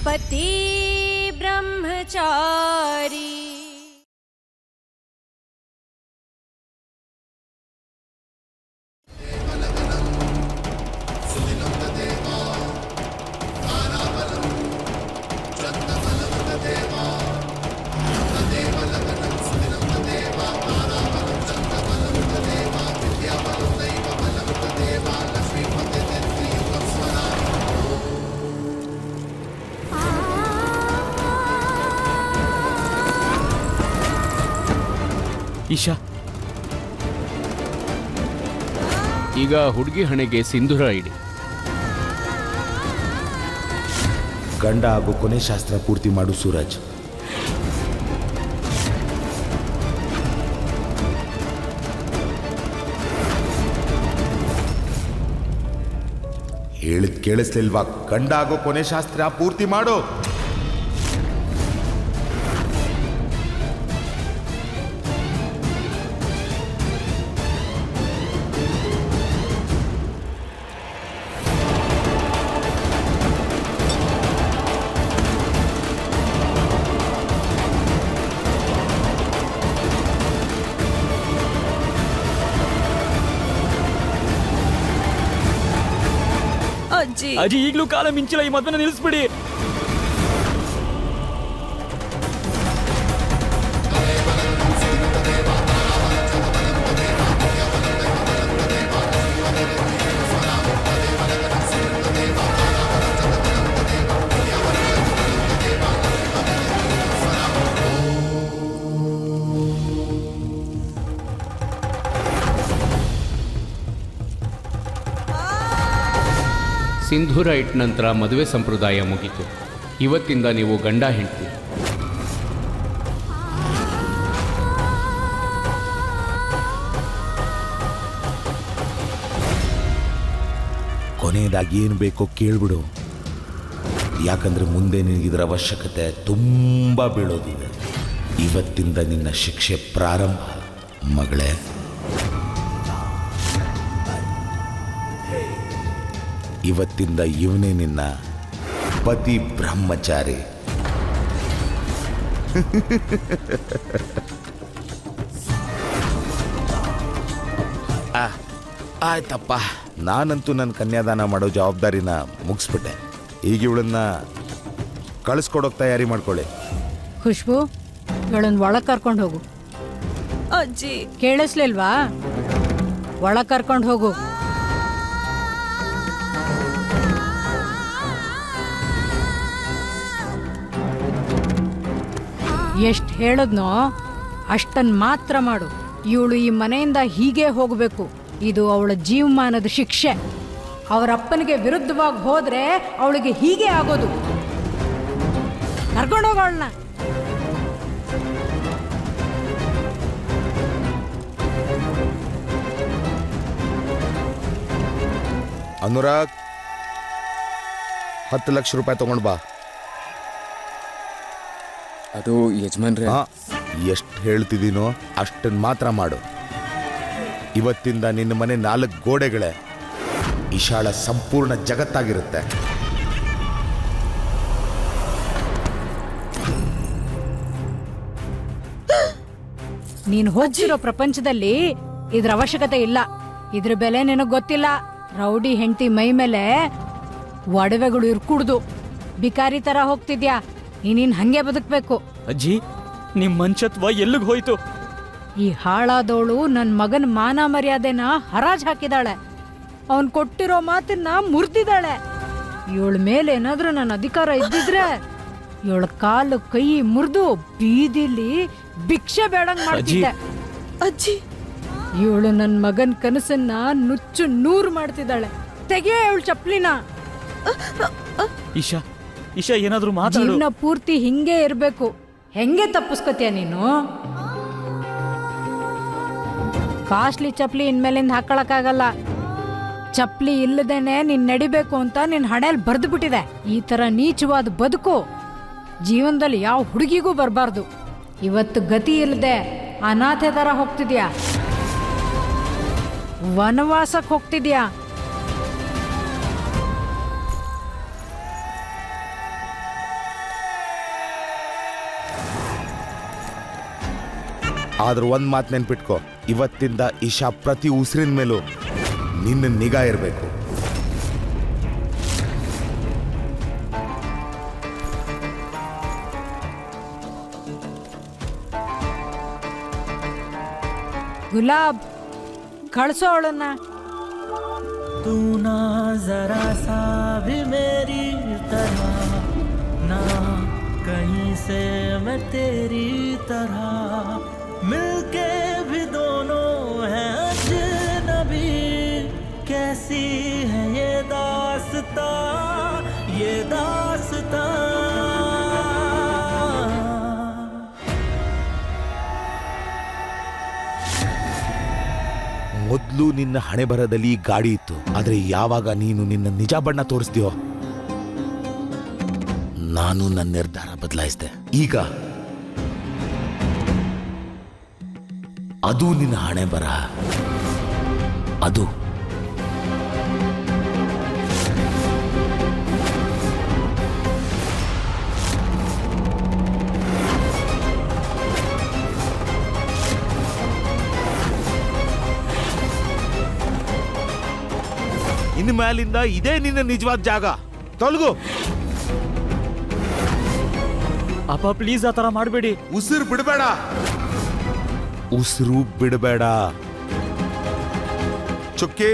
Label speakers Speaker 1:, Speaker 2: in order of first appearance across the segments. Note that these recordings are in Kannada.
Speaker 1: पति ब्रह्मचारी।
Speaker 2: ಈಶಾ, ಈಗ ಹುಡುಗಿ ಹಣೆಗೆ ಸಿಂಧೂರ ಇಡಿ.
Speaker 3: ಗಂಡ ಹಾಗೂ ಕೊನೆ ಶಾಸ್ತ್ರ ಪೂರ್ತಿ ಮಾಡು ಸೂರಜ್. ಹೇಳಿದ್ ಕೇಳಿಸ್ಲಿಲ್ವಾ? ಗಂಡ ಹಾಗೂ ಕೊನೆ ಶಾಸ್ತ್ರ ಪೂರ್ತಿ ಮಾಡು.
Speaker 2: ಅಜ್ಜಿ, ಈಗಲೂ ಕಾಲ ಮಿಂಚಿಲ್ಲ, ಈ ಮದ್ವೆನ ನಿಲ್ಲಿಸ್ಬಿಡಿ. ಸಿಂಧೂರ ಇಟ್ಟ ನಂತರ ಮದುವೆ ಸಂಪ್ರದಾಯ ಮುಗೀತು. ಇವತ್ತಿಂದ ನೀವು ಗಂಡ ಹೆಂಡ್ತಿ.
Speaker 3: ಕೊನೆಯದಾಗಿ ಏನು ಬೇಕೋ ಕೇಳ್ಬಿಡು, ಯಾಕಂದ್ರೆ ಮುಂದೆ ನಿನಗಿದರ ಅವಶ್ಯಕತೆ ತುಂಬ ಬೀಳೋದಿದೆ. ಇವತ್ತಿಂದ ನಿನ್ನ ಶಿಕ್ಷೆ ಪ್ರಾರಂಭ ಮಗಳೇ. ಇವತ್ತಿಂದ ಇವನೇ ನಿನ್ನ ಪತಿ ಬ್ರಹ್ಮಚಾರಿ. ಆಯ್ತಪ್ಪ, ನಾನಂತೂ ನನ್ನ ಕನ್ಯಾದಾನ ಮಾಡೋ ಜವಾಬ್ದಾರಿನ ಮುಗಿಸ್ಬಿಟ್ಟೆ. ಈಗ ಇವಳನ್ನ ಕಳಿಸ್ಕೊಡೋಕೆ ತಯಾರಿ ಮಾಡ್ಕೊಳ್ಳಿ.
Speaker 4: ಖುಷ್ಬು, ಇವಳನ್ನ ಒಳಗೆ ಕರ್ಕೊಂಡು ಹೋಗು.
Speaker 1: ಅಜ್ಜಿ
Speaker 4: ಕೇಳಿಸ್ಲಿಲ್ವಾ? ಒಳಗೆ ಕರ್ಕೊಂಡು ಹೋಗು. ಎಷ್ಟು ಹೇಳಿದ್ನೋ ಅಷ್ಟನ್ನು ಮಾತ್ರ ಮಾಡು. ಇವಳು ಈ ಮನೆಯಿಂದ ಹೀಗೆ ಹೋಗಬೇಕು. ಇದು ಅವಳ ಜೀವಮಾನದ ಶಿಕ್ಷೆ. ಅವರಪ್ಪನಿಗೆ ವಿರುದ್ಧವಾಗಿ ಹೋದ್ರೆ ಅವಳಿಗೆ ಹೀಗೆ ಆಗೋದು. ಕರ್ಕೊಂಡೋಗೋಳನ್ನ.
Speaker 3: ಅನುರಾಗ್, 10 ಲಕ್ಷ ರೂಪಾಯಿ ತಗೊಂಡು ಬಾ.
Speaker 5: ಅದು ಯಜಮಾನ್ರೆ.
Speaker 3: ಎಷ್ಟು ಹೇಳ್ತಿದ್ದೀನೋ ಅಷ್ಟನ್ನು ಮಾತ್ರ ಮಾಡು. ಇವತ್ತಿಂದ ನಿನ್ನ ಮನೆ 4 ಗೋಡೆಗಳೇ ಇಶಾಳ ಸಂಪೂರ್ಣ ಜಗತ್ತಾಗಿರುತ್ತೆ.
Speaker 4: ನೀನು ಹೋಗ್ತಿರೋ ಪ್ರಪಂಚದಲ್ಲಿ ಇದ್ರ ಅವಶ್ಯಕತೆ ಇಲ್ಲ. ಇದ್ರ ಬೆಲೆ ನಿನಗೆ ಗೊತ್ತಿಲ್ಲ. ರೌಡಿ ಹೆಂಡತಿ ಮೈ ಮೇಲೆ ಒಡವೆಗಳು ಇರ್ಕುಡ್ದು ಬಿಕಾರಿ ತರ ಹೋಗ್ತಿದ್ಯಾ. ನೀನ್ ಹಂಗೆ ಬದುಕ್ಬೇಕು.
Speaker 2: ಅಜ್ಜಿ, ನಿಮ್ ಮಂಚತ್ವ ಎಲ್ಲಿಗೆ ಹೋಯ್ತು?
Speaker 4: ಈ ಹಾಳಾದವಳು ನನ್ನ ಮಗನ ಮಾನ ಮರ್ಯಾದೆನ ಹರಾಜ್ ಹಾಕಿದಾಳೆ. ಅವನ್ ಕೊಟ್ಟಿರೋ ಮಾತನ್ನ ಮುರಿದಿದ್ದಾಳೆ. ಇವಳ ಮೇಲೆ ಏನಾದ್ರೂ ನನ್ನ ಅಧಿಕಾರ ಇದ್ದಿದ್ರೆ ಇವಳ ಕಾಲು ಕೈ ಮುರಿದು ಬೀದಿಲಿ ಭಿಕ್ಷೆ ಬೇಡಂಗ್ ಮಾಡ್ತಿದ್ದೆ.
Speaker 1: ಅಜ್ಜಿ,
Speaker 4: ಇವಳು ನನ್ನ ಮಗನ್ ಕನಸನ್ನ ನುಚ್ಚು ನೂರು ಮಾಡ್ತಿದ್ದಾಳೆ. ತೆಗೆಯ ಇವಳು ಚಪ್ಲಿನ.
Speaker 2: ಈಶಾ, ಈಶಾ, ಏನಾದ್ರೂ ಮಾತಾಡು.
Speaker 4: ಜೀವನ ಪೂರ್ತಿ ಹಿಂಗೆ ಇರ್ಬೇಕು. ಹೆಂಗೆ ತಪ್ಪಿಸ್ಕೊತೀಯ ನೀನು? ಕಾಸ್ಟ್ಲಿ ಚಪ್ಲಿ ಇನ್ಮೇಲಿಂದ ಹಾಕೊಳಕ್ಕಾಗಲ್ಲ. ಚಪ್ಲಿ ಇಲ್ಲದೇನೆ ನೀನ್ ನಡಿಬೇಕು ಅಂತ ನಿನ್ ಹಣೆಯಲ್ಲಿ ಬರ್ದು ಬಿಟ್ಟಿದೆ. ಈ ತರ ನೀಚವಾದ ಬದುಕು ಜೀವನದಲ್ಲಿ ಯಾವ ಹುಡುಗಿಗೂ ಬರಬಾರ್ದು. ಇವತ್ತು ಗತಿ ಇಲ್ಲದೆ ಅನಾಥೆ ತರ ಹೋಗ್ತಿದ್ಯಾ, ವನವಾಸಕ್ಕೆ ಹೋಗ್ತಿದ್ಯಾ.
Speaker 3: ಆದ್ರೆ ಒಂದು ಮಾತು ನೆನ್ಪಿಟ್ಕೋ, ಇವತ್ತಿಂದ ಈಶಾ ಪ್ರತಿ ಉಸಿರಿನ ಮೇಲೂ ನಿನ್ನ ನಿಗಾ ಇರಬೇಕು.
Speaker 4: ಗುಲಾಬ್, ಕಳ್ಸೋ ಅವಳನ್ನ.
Speaker 6: तू ना जरा सा भी मेरी तरह, ना कहीं से मैं तेरी तरह, मिलके भी दोनों हैं अजनबी. कैसी है ये दास्तां, ये दास्तां.
Speaker 3: ಮೊದಲು ನಿನ್ನ ಹಣೆ ಬರದಲ್ಲಿ ಗಾಡಿ ಇತ್ತು, ಆದ್ರೆ ಯಾವಾಗ ನೀನು ನಿನ್ನ ನಿಜ ಬಣ್ಣ ತೋರಿಸ್ತೀಯೋ ನಾನು ನನ್ನ ನಿರ್ಧಾರ ಬದಲಾಯಿಸಿದೆ. ಈಗ ಅದು ನಿನ್ನ ಹಣೆ ಬರ. ಅದು ಇನ್ನು ಮೇಲಿಂದ ಇದೇ ನಿನ್ನ ನಿಜವಾದ ಜಾಗ. ತೊಲಗು.
Speaker 6: ಅಪ್ಪ ಪ್ಲೀಸ್ ಆ ಥರ ಮಾಡಬೇಡಿ.
Speaker 3: ಉಸಿರು ಬಿಡಬೇಡ. ಉಸಿರು ಬಿಡಬೇಡ. ಚುಕ್ಕಿ,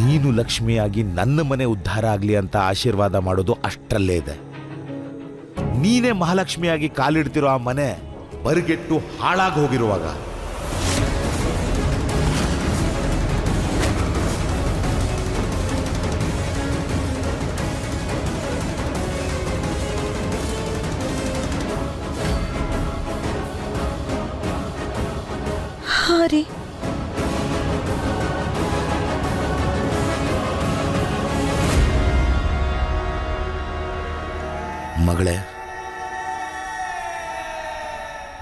Speaker 3: ನೀನು ಲಕ್ಷ್ಮಿಯಾಗಿ ನನ್ನ ಮನೆ ಉದ್ಧಾರ ಆಗ್ಲಿ ಅಂತ ಆಶೀರ್ವಾದ ಮಾಡೋದು ಅಷ್ಟರಲ್ಲೇ ಇದೆ. ನೀನೇ ಮಹಾಲಕ್ಷ್ಮಿಯಾಗಿ ಕಾಲಿಡ್ತಿರೋ ಆ ಮನೆ ಬರಿಗೆಟ್ಟು ಹಾಳಾಗಿ ಹೋಗಿರುವಾಗ
Speaker 1: ಹಾ ರೀ.
Speaker 3: ಮಗಳೇ,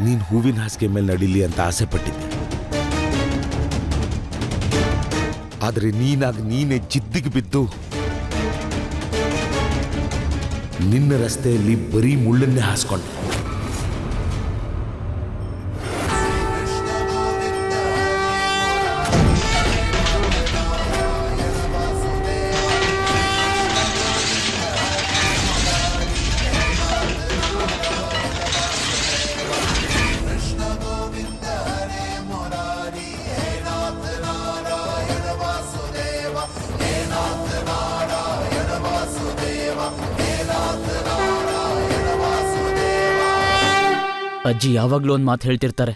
Speaker 3: ನೀನ್ ಹೂವಿನ ಹಾಸಿಗೆ ಮೇಲೆ ನಡೀಲಿ ಅಂತ ಆಸೆ ಪಟ್ಟಿದ್ದೆ. ಆದ್ರೆ ನೀನೇ ಜಿದ್ದಿಗೆ ಬಿದ್ದು ನಿನ್ನ ರಸ್ತೆಯಲ್ಲಿ ಬರೀ ಮುಳ್ಳನ್ನೇ ಹಾಸ್ಕೊಂಡೆ.
Speaker 6: ಅಜ್ಜಿ ಯಾವಾಗ್ಲೂ ಒಂದು ಮಾತು ಹೇಳ್ತಿರ್ತಾರೆ,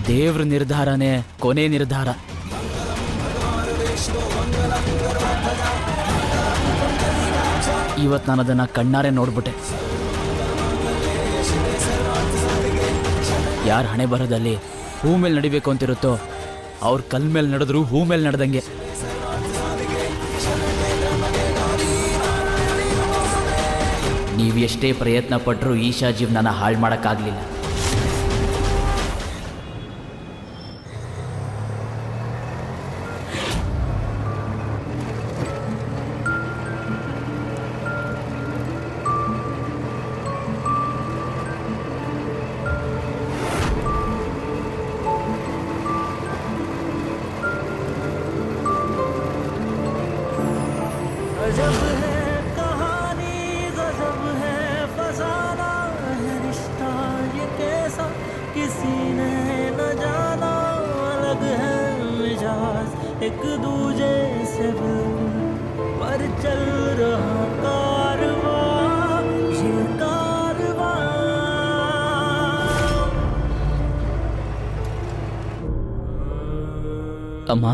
Speaker 6: ದೇವ್ರ ನಿರ್ಧಾರನೇ ಕೊನೆ ನಿರ್ಧಾರ. ಇವತ್ತು ನಾನು ಅದನ್ನ ಕಣ್ಣಾರೆ ನೋಡ್ಬಿಟ್ಟೆ. ಯಾರ ಹಣೆ ಬರದಲ್ಲಿ ಹೂ ಮೇಲೆ ನಡಿಬೇಕು ಅಂತಿರುತ್ತೋ ಅವ್ರ ಕಲ್ ಮೇಲೆ ನಡೆದ್ರು ಹೂ ಮೇಲೆ ನಡೆದಂಗೆ. ನೀವು ಎಷ್ಟೇ ಪ್ರಯತ್ನ ಪಟ್ಟರೂ ಈಶಾ ಜೀವನನ ಹಾಳು ಮಾಡೋಕ್ಕಾಗಲಿಲ್ಲ. एक दूजे से पर चल रहा कारवां, ये कारवां. ಅಮ್ಮ,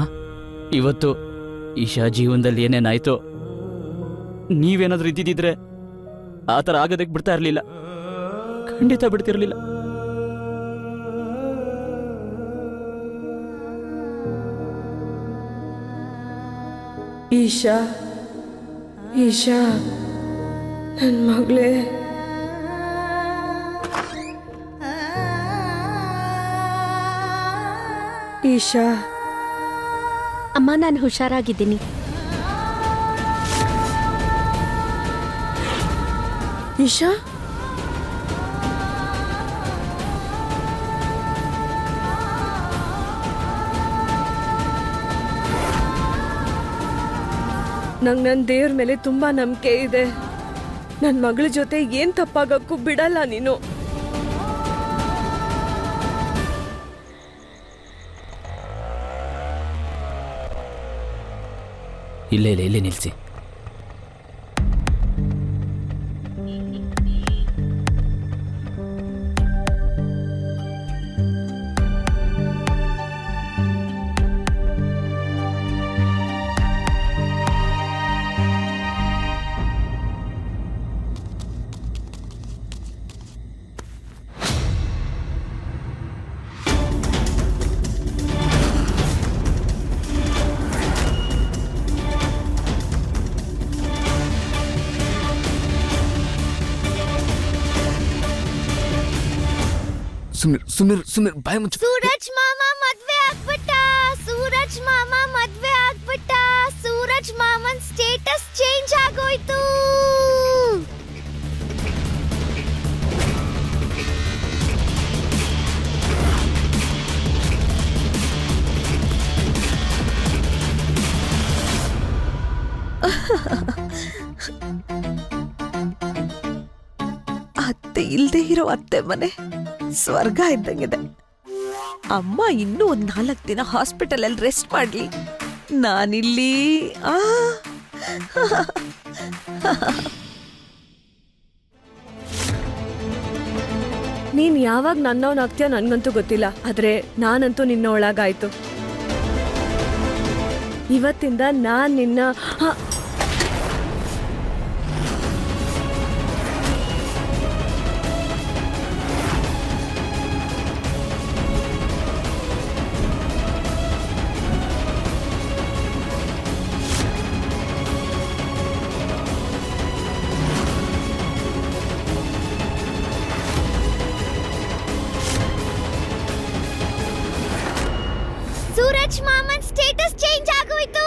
Speaker 6: ಇವತ್ತು ಈಶಾ ಜೀವನದಲ್ಲಿ ಏನೇನಾಯ್ತೋ ನೀವೇನಾದ್ರೂ ಇದ್ದಿದ್ದಿದ್ರೆ ಆ ಥರ ಆಗೋದಕ್ಕೆ ಬಿಡ್ತಾ ಇರಲಿಲ್ಲ, ಖಂಡಿತ ಬಿಡ್ತಿರ್ಲಿಲ್ಲ.
Speaker 1: ಈಶಾ ಈಶಾ ನನ್ನ ಮಗಳೇ. ಈಶಾ.
Speaker 7: ಅಮ್ಮ, ನಾನು ಹುಷಾರಾಗಿದ್ದೀನಿ.
Speaker 1: ಈಶಾ. ನಂಗೆ ನನ್ನ ದೇವ್ರ ಮೇಲೆ ತುಂಬಾ ನಂಬಿಕೆ ಇದೆ. ನನ್ನ ಮಗಳ ಜೊತೆ ಏನ್ ತಪ್ಪಾಗಕ್ಕೂ ಬಿಡಲ್ಲ ನೀನು.
Speaker 6: ಇಲ್ಲೇ ನಿಲ್ಲಿಸಿ.
Speaker 5: ಸುಮ್ನಿರ್ ಬಾಯಿ ಮುಚ್ಚು.
Speaker 7: ಸೂರಜ್ ಮಾಮ ಮದ್ವೆ ಆಗ್ಬಿಟ್ಟ. ಸೂರಜ್ ಮಾಮ ಮದ್ವೆ ಆಗ್ಬಿಟ್ಟ. ಸೂರಜ್ ಮಾಮನ್ ಸ್ಟೇಟಸ್ ಚೇಂಜ್ ಆಗೋಯ್ತು.
Speaker 1: ಅತ್ತೆ ಇಲ್ದೇ ಇರೋ ಅತ್ತೆ ಮನೆ ಸ್ವರ್ಗ ಇದ್ದಂಗಿದೆ. ಅಮ್ಮ ಇನ್ನೂ ಒಂದ್ 4 ದಿನ ಹಾಸ್ಪಿಟಲ್ ಅಲ್ಲಿ ರೆಸ್ಟ್ ಮಾಡ್ಲಿ. ನಾನಿಲ್ಲಿ ನೀನ್ ಯಾವಾಗ ನನ್ನವನಾಗ್ತೀಯ ನನ್ಗಂತೂ ಗೊತ್ತಿಲ್ಲ, ಆದ್ರೆ ನಾನಂತೂ ನಿನ್ನ ಒಳಗಾಯ್ತು. ಇವತ್ತಿಂದ ನಾನ್ ನಿನ್ನ
Speaker 7: ಸೂರಜ್ ಮಾಮನ್ ಸ್ಟೇಟಸ್ ಚೇಂಜ್ ಆಗೋಯ್ತು.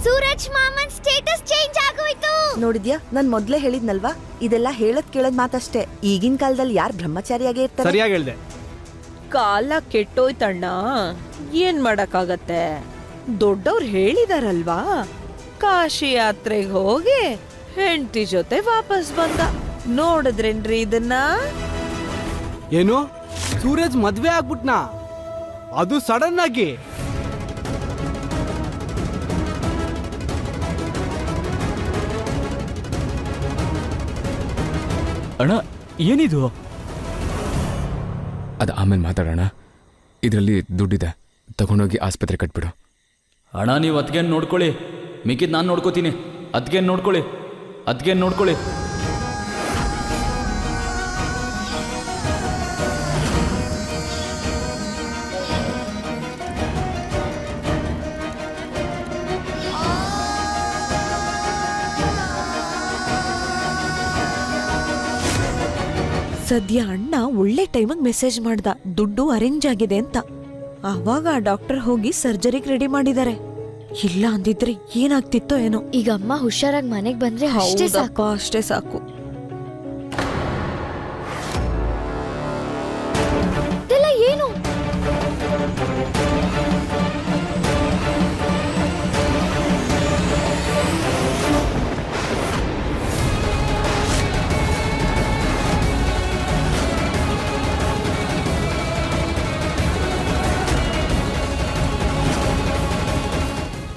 Speaker 7: ಸೂರಜ್ ಮಾಮನ್ ಸ್ಟೇಟಸ್ ಚೇಂಜ್ ಆಗೋಯ್ತು.
Speaker 8: ನೋಡಿದ್ಯಾ, ನಾನ್ ಮೊದ್ಲೇ ಹೇಳಿದ್ನಲ್ವಾ, ಇದೆಲ್ಲ ಹೇಳದ್ ಕೇಳದ್ ಮಾತಷ್ಟೇ. ಈಗಿನ ಕಾಲದಲ್ಲಿ ಯಾರು ಬ್ರಹ್ಮಚಾರಿಯಾಗೇ ಇರ್ತಾರೆ?
Speaker 9: ಸರಿಯಾಗಿ ಹೇಳ್ದೆ.
Speaker 1: ಕಾಲ ಕೆಟ್ಟೋಯ್ತಣ್ಣ, ಏನ್ ಮಾಡಕ್ಕಾಗತ್ತೆ. ದೊಡ್ಡವ್ರು ಹೇಳಿದಾರಲ್ವಾ, ಕಾಶಿ ಯಾತ್ರೆಗೆ ಹೋಗಿ ಹೆಂಡತಿ ಜೊತೆ ವಾಪಸ್ ಬಂದ. ನೋಡಿದ್ರೇನ್ರಿ ಇದನ್ನ?
Speaker 9: ಏನು, ಸೂರಜ್ ಮದ್ವೆ ಆಗ್ಬಿಟ್ನಾ? ಅದು ಸಡನ್ ಆಗಿ?
Speaker 6: ಅಣ್ಣ, ಏನಿದು?
Speaker 5: ಅದು ಆಮೇಲೆ ಮಾತಾಡೋಣ. ಇದರಲ್ಲಿ ದುಡ್ಡಿದೆ, ತಗೊಂಡೋಗಿ ಆಸ್ಪತ್ರೆ ಕಟ್ಬಿಡು.
Speaker 6: ಅಣ್ಣ, ನೀವು ಅದ್ಗೇನು ನೋಡ್ಕೊಳ್ಳಿ, ಮಿಕ್ಕಿದ್ ನಾನು ನೋಡ್ಕೋತೀನಿ. ಅದ್ಗೇನು ನೋಡ್ಕೊಳ್ಳಿ.
Speaker 1: ಸದ್ಯ ಅಣ್ಣ ಒಳ್ಳೆ ಟೈಮಿಗೆ ಮೆಸೇಜ್ ಮಾಡ್ದ, ದುಡ್ಡು ಅರೇಂಜ್ ಆಗಿದೆ ಅಂತ. ಆವಾಗ ಆ ಡಾಕ್ಟರ್ ಹೋಗಿ ಸರ್ಜರಿಗೆ ರೆಡಿ ಮಾಡಿದ್ದಾರೆ. ಇಲ್ಲ ಅಂದಿದ್ರೆ ಏನಾಗ್ತಿತ್ತೋ ಏನೋ.
Speaker 7: ಈಗ ಅಮ್ಮ ಹುಷಾರಾಗಿ ಮನೆಗೆ ಬಂದ್ರೆ ಅಷ್ಟೇ ಸಾಕು.
Speaker 1: ಅಷ್ಟೇ ಸಾಕು.
Speaker 7: ಇದೆಲ್ಲ ಏನು?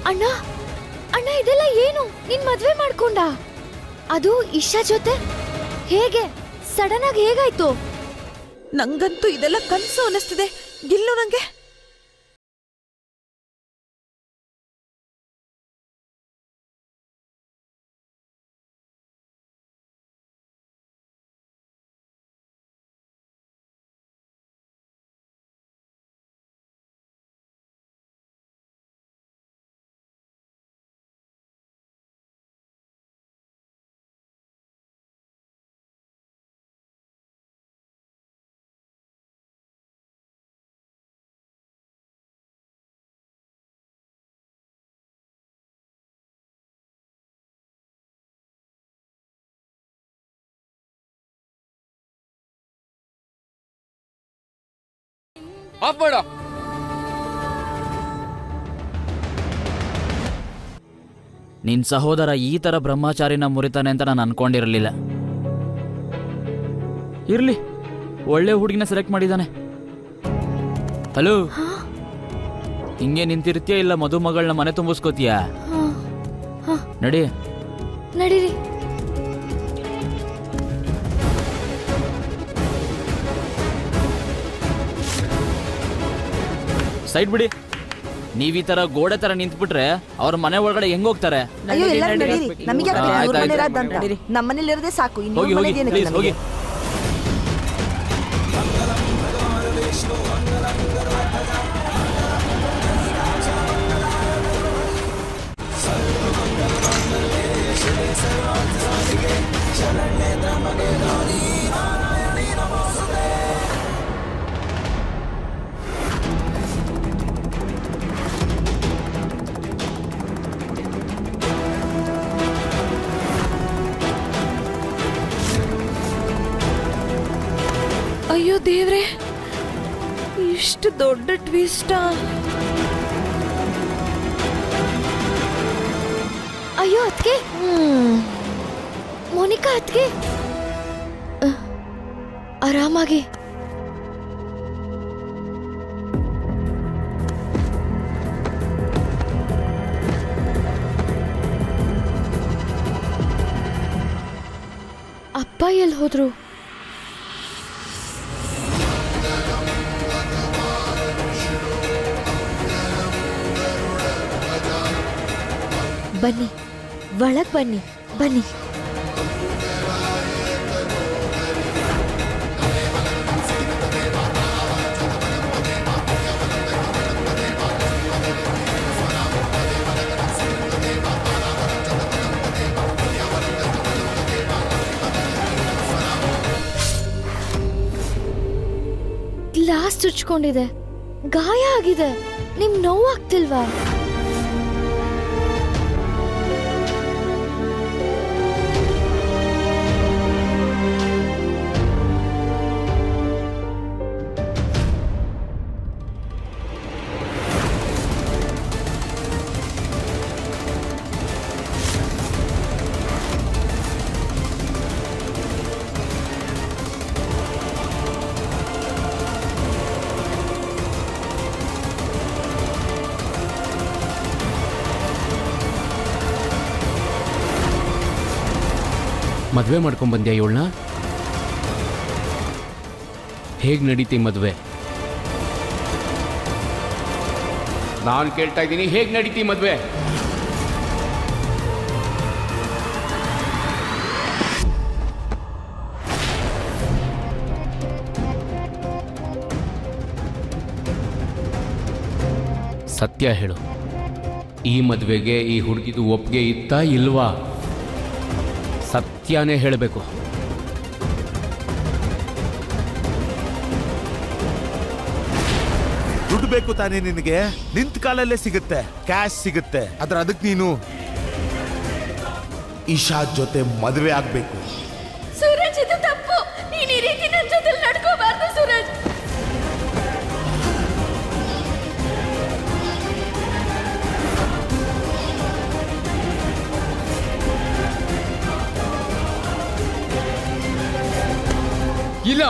Speaker 7: ಅಣ್ಣ ಅಣ್ಣ, ಇದೆಲ್ಲ ಏನು? ನೀನ್ ಮದ್ವೆ ಮಾಡ್ಕೊಂಡ? ಅದು ಇಶಾ ಜೊತೆ? ಹೇಗೆ ಸಡನ್ ಆಗಿ ಹೇಗಾಯ್ತು?
Speaker 1: ನಂಗಂತೂ ಇದೆಲ್ಲ ಕನ್ಸು ಅನಿಸ್ತಿದೆ. ಇಲ್ಲೂ ನಂಗೆ
Speaker 5: ಆಫ್ ಮಾಡ.
Speaker 6: ನಿನ್ ಸಹೋದರ ಈ ತರ ಬ್ರಹ್ಮಚಾರಿನ ಮುರಿತಾನೆ ಅಂತ ನಾನು ಅನ್ಕೊಂಡಿರಲಿಲ್ಲ. ಇರ್ಲಿ, ಒಳ್ಳೆ ಹುಡುಗಿನ ಸೆಲೆಕ್ಟ್ ಮಾಡಿದ್ದಾನೆ. ಹಲೋ, ಹಿಂಗೆ ನಿಂತಿರ್ತೀಯ ಇಲ್ಲ ಮದುಮಗಳನ್ನ ಮನೆ ತುಂಬಿಸ್ಕೋತೀಯ? ನಡಿ.
Speaker 7: ನಡೀರಿ.
Speaker 6: ಸೈಡ್ ಬಿಡಿ. ನೀವ್ ಈ ತರ ಗೋಡೆ ತರ ನಿಂತ್ಬಿಟ್ರೆ ಅವ್ರ ಮನೆ ಒಳಗಡೆ ಹೆಂಗ್ ಹೋಗ್ತಾರೆ?
Speaker 8: ಅಯ್ಯೋ ಎಲ್ಲರೂ ನಡೀರಿ, ನಮಗೆ
Speaker 6: ಆಯ್ತು, ಆಯ್ತು.
Speaker 8: ನಮ್ಮನೇಲಿ ಇರೋದೇ ಸಾಕು. ಇನ್ನು
Speaker 6: ಹೋಗಿ ಹೋಗಿ
Speaker 8: ಮನೆದೇನಕ್ಕೆ
Speaker 6: ಪ್ಲೀಸ್ ಹೋಗಿ.
Speaker 8: ನಮಗೆ?
Speaker 1: ಅಯ್ಯೋ ದೇವ್ರೆ, ಇಷ್ಟು ದೊಡ್ಡ ಟ್ವಿಸ್ಟಾ?
Speaker 7: ಅಯ್ಯೋ ಅದ್ಕೆ, ಮೋನಿಕಾ ಅದ್ಕೆ, ಆರಾಮಾಗಿ. ಅಪ್ಪ ಎಲ್ಲಿ ಹೋದ್ರು? ಬನ್ನಿ, ಒಳಗ್ ಬನ್ನಿ, ಬನ್ನಿ. ಗ್ಲಾಸ್ ಚುಚ್ಕೊಂಡಿದೆ, ಗಾಯ ಆಗಿದೆ. ನಿಮ್ ನೋವಾಗ್ತಿಲ್ವಾ?
Speaker 2: ಮದುವೆ ಮಾಡ್ಕೊಂಡ್ಬಂದ್ಯಾ ಇವಳನ್ನ? ಹೇಗೆ ನಡೀತಿ ಮದುವೆ? ನಾನು ಕೇಳ್ತಾ ಇದ್ದೀನಿ, ಹೇಗೆ ನಡೀತಿ ಮದುವೆ? ಸತ್ಯ ಹೇಳು, ಈ ಮದುವೆಗೆ ಈ ಹುಡುಗಿದು ಒಪ್ಪಿಗೆ ಇತ್ತಾ ಇಲ್ವಾ? ಸತ್ಯನೇ ಹೇಳಬೇಕು.
Speaker 3: ದುಡ್ಡು ಬೇಕು ತಾನೇ ನಿನಗೆ? ನಿಂತ ಕಾಲಲ್ಲೇ ಸಿಗುತ್ತೆ, ಕ್ಯಾಶ್ ಸಿಗುತ್ತೆ. ಆದ್ರೆ ಅದಕ್ಕೆ ನೀನು ಇಶಾ ಜೊತೆ ಮದುವೆ ಆಗ್ಬೇಕು.
Speaker 7: ಸೂರಜ್, ಇದು ತಪ್ಪು. ನೀನ್ ಈ ರೀತಿ ನನ್ನ ಜೊತೆ ನಡ್ಕೋಬಾರ್ದು ಸೂರಜ್.
Speaker 5: ಇಲ್ಲ,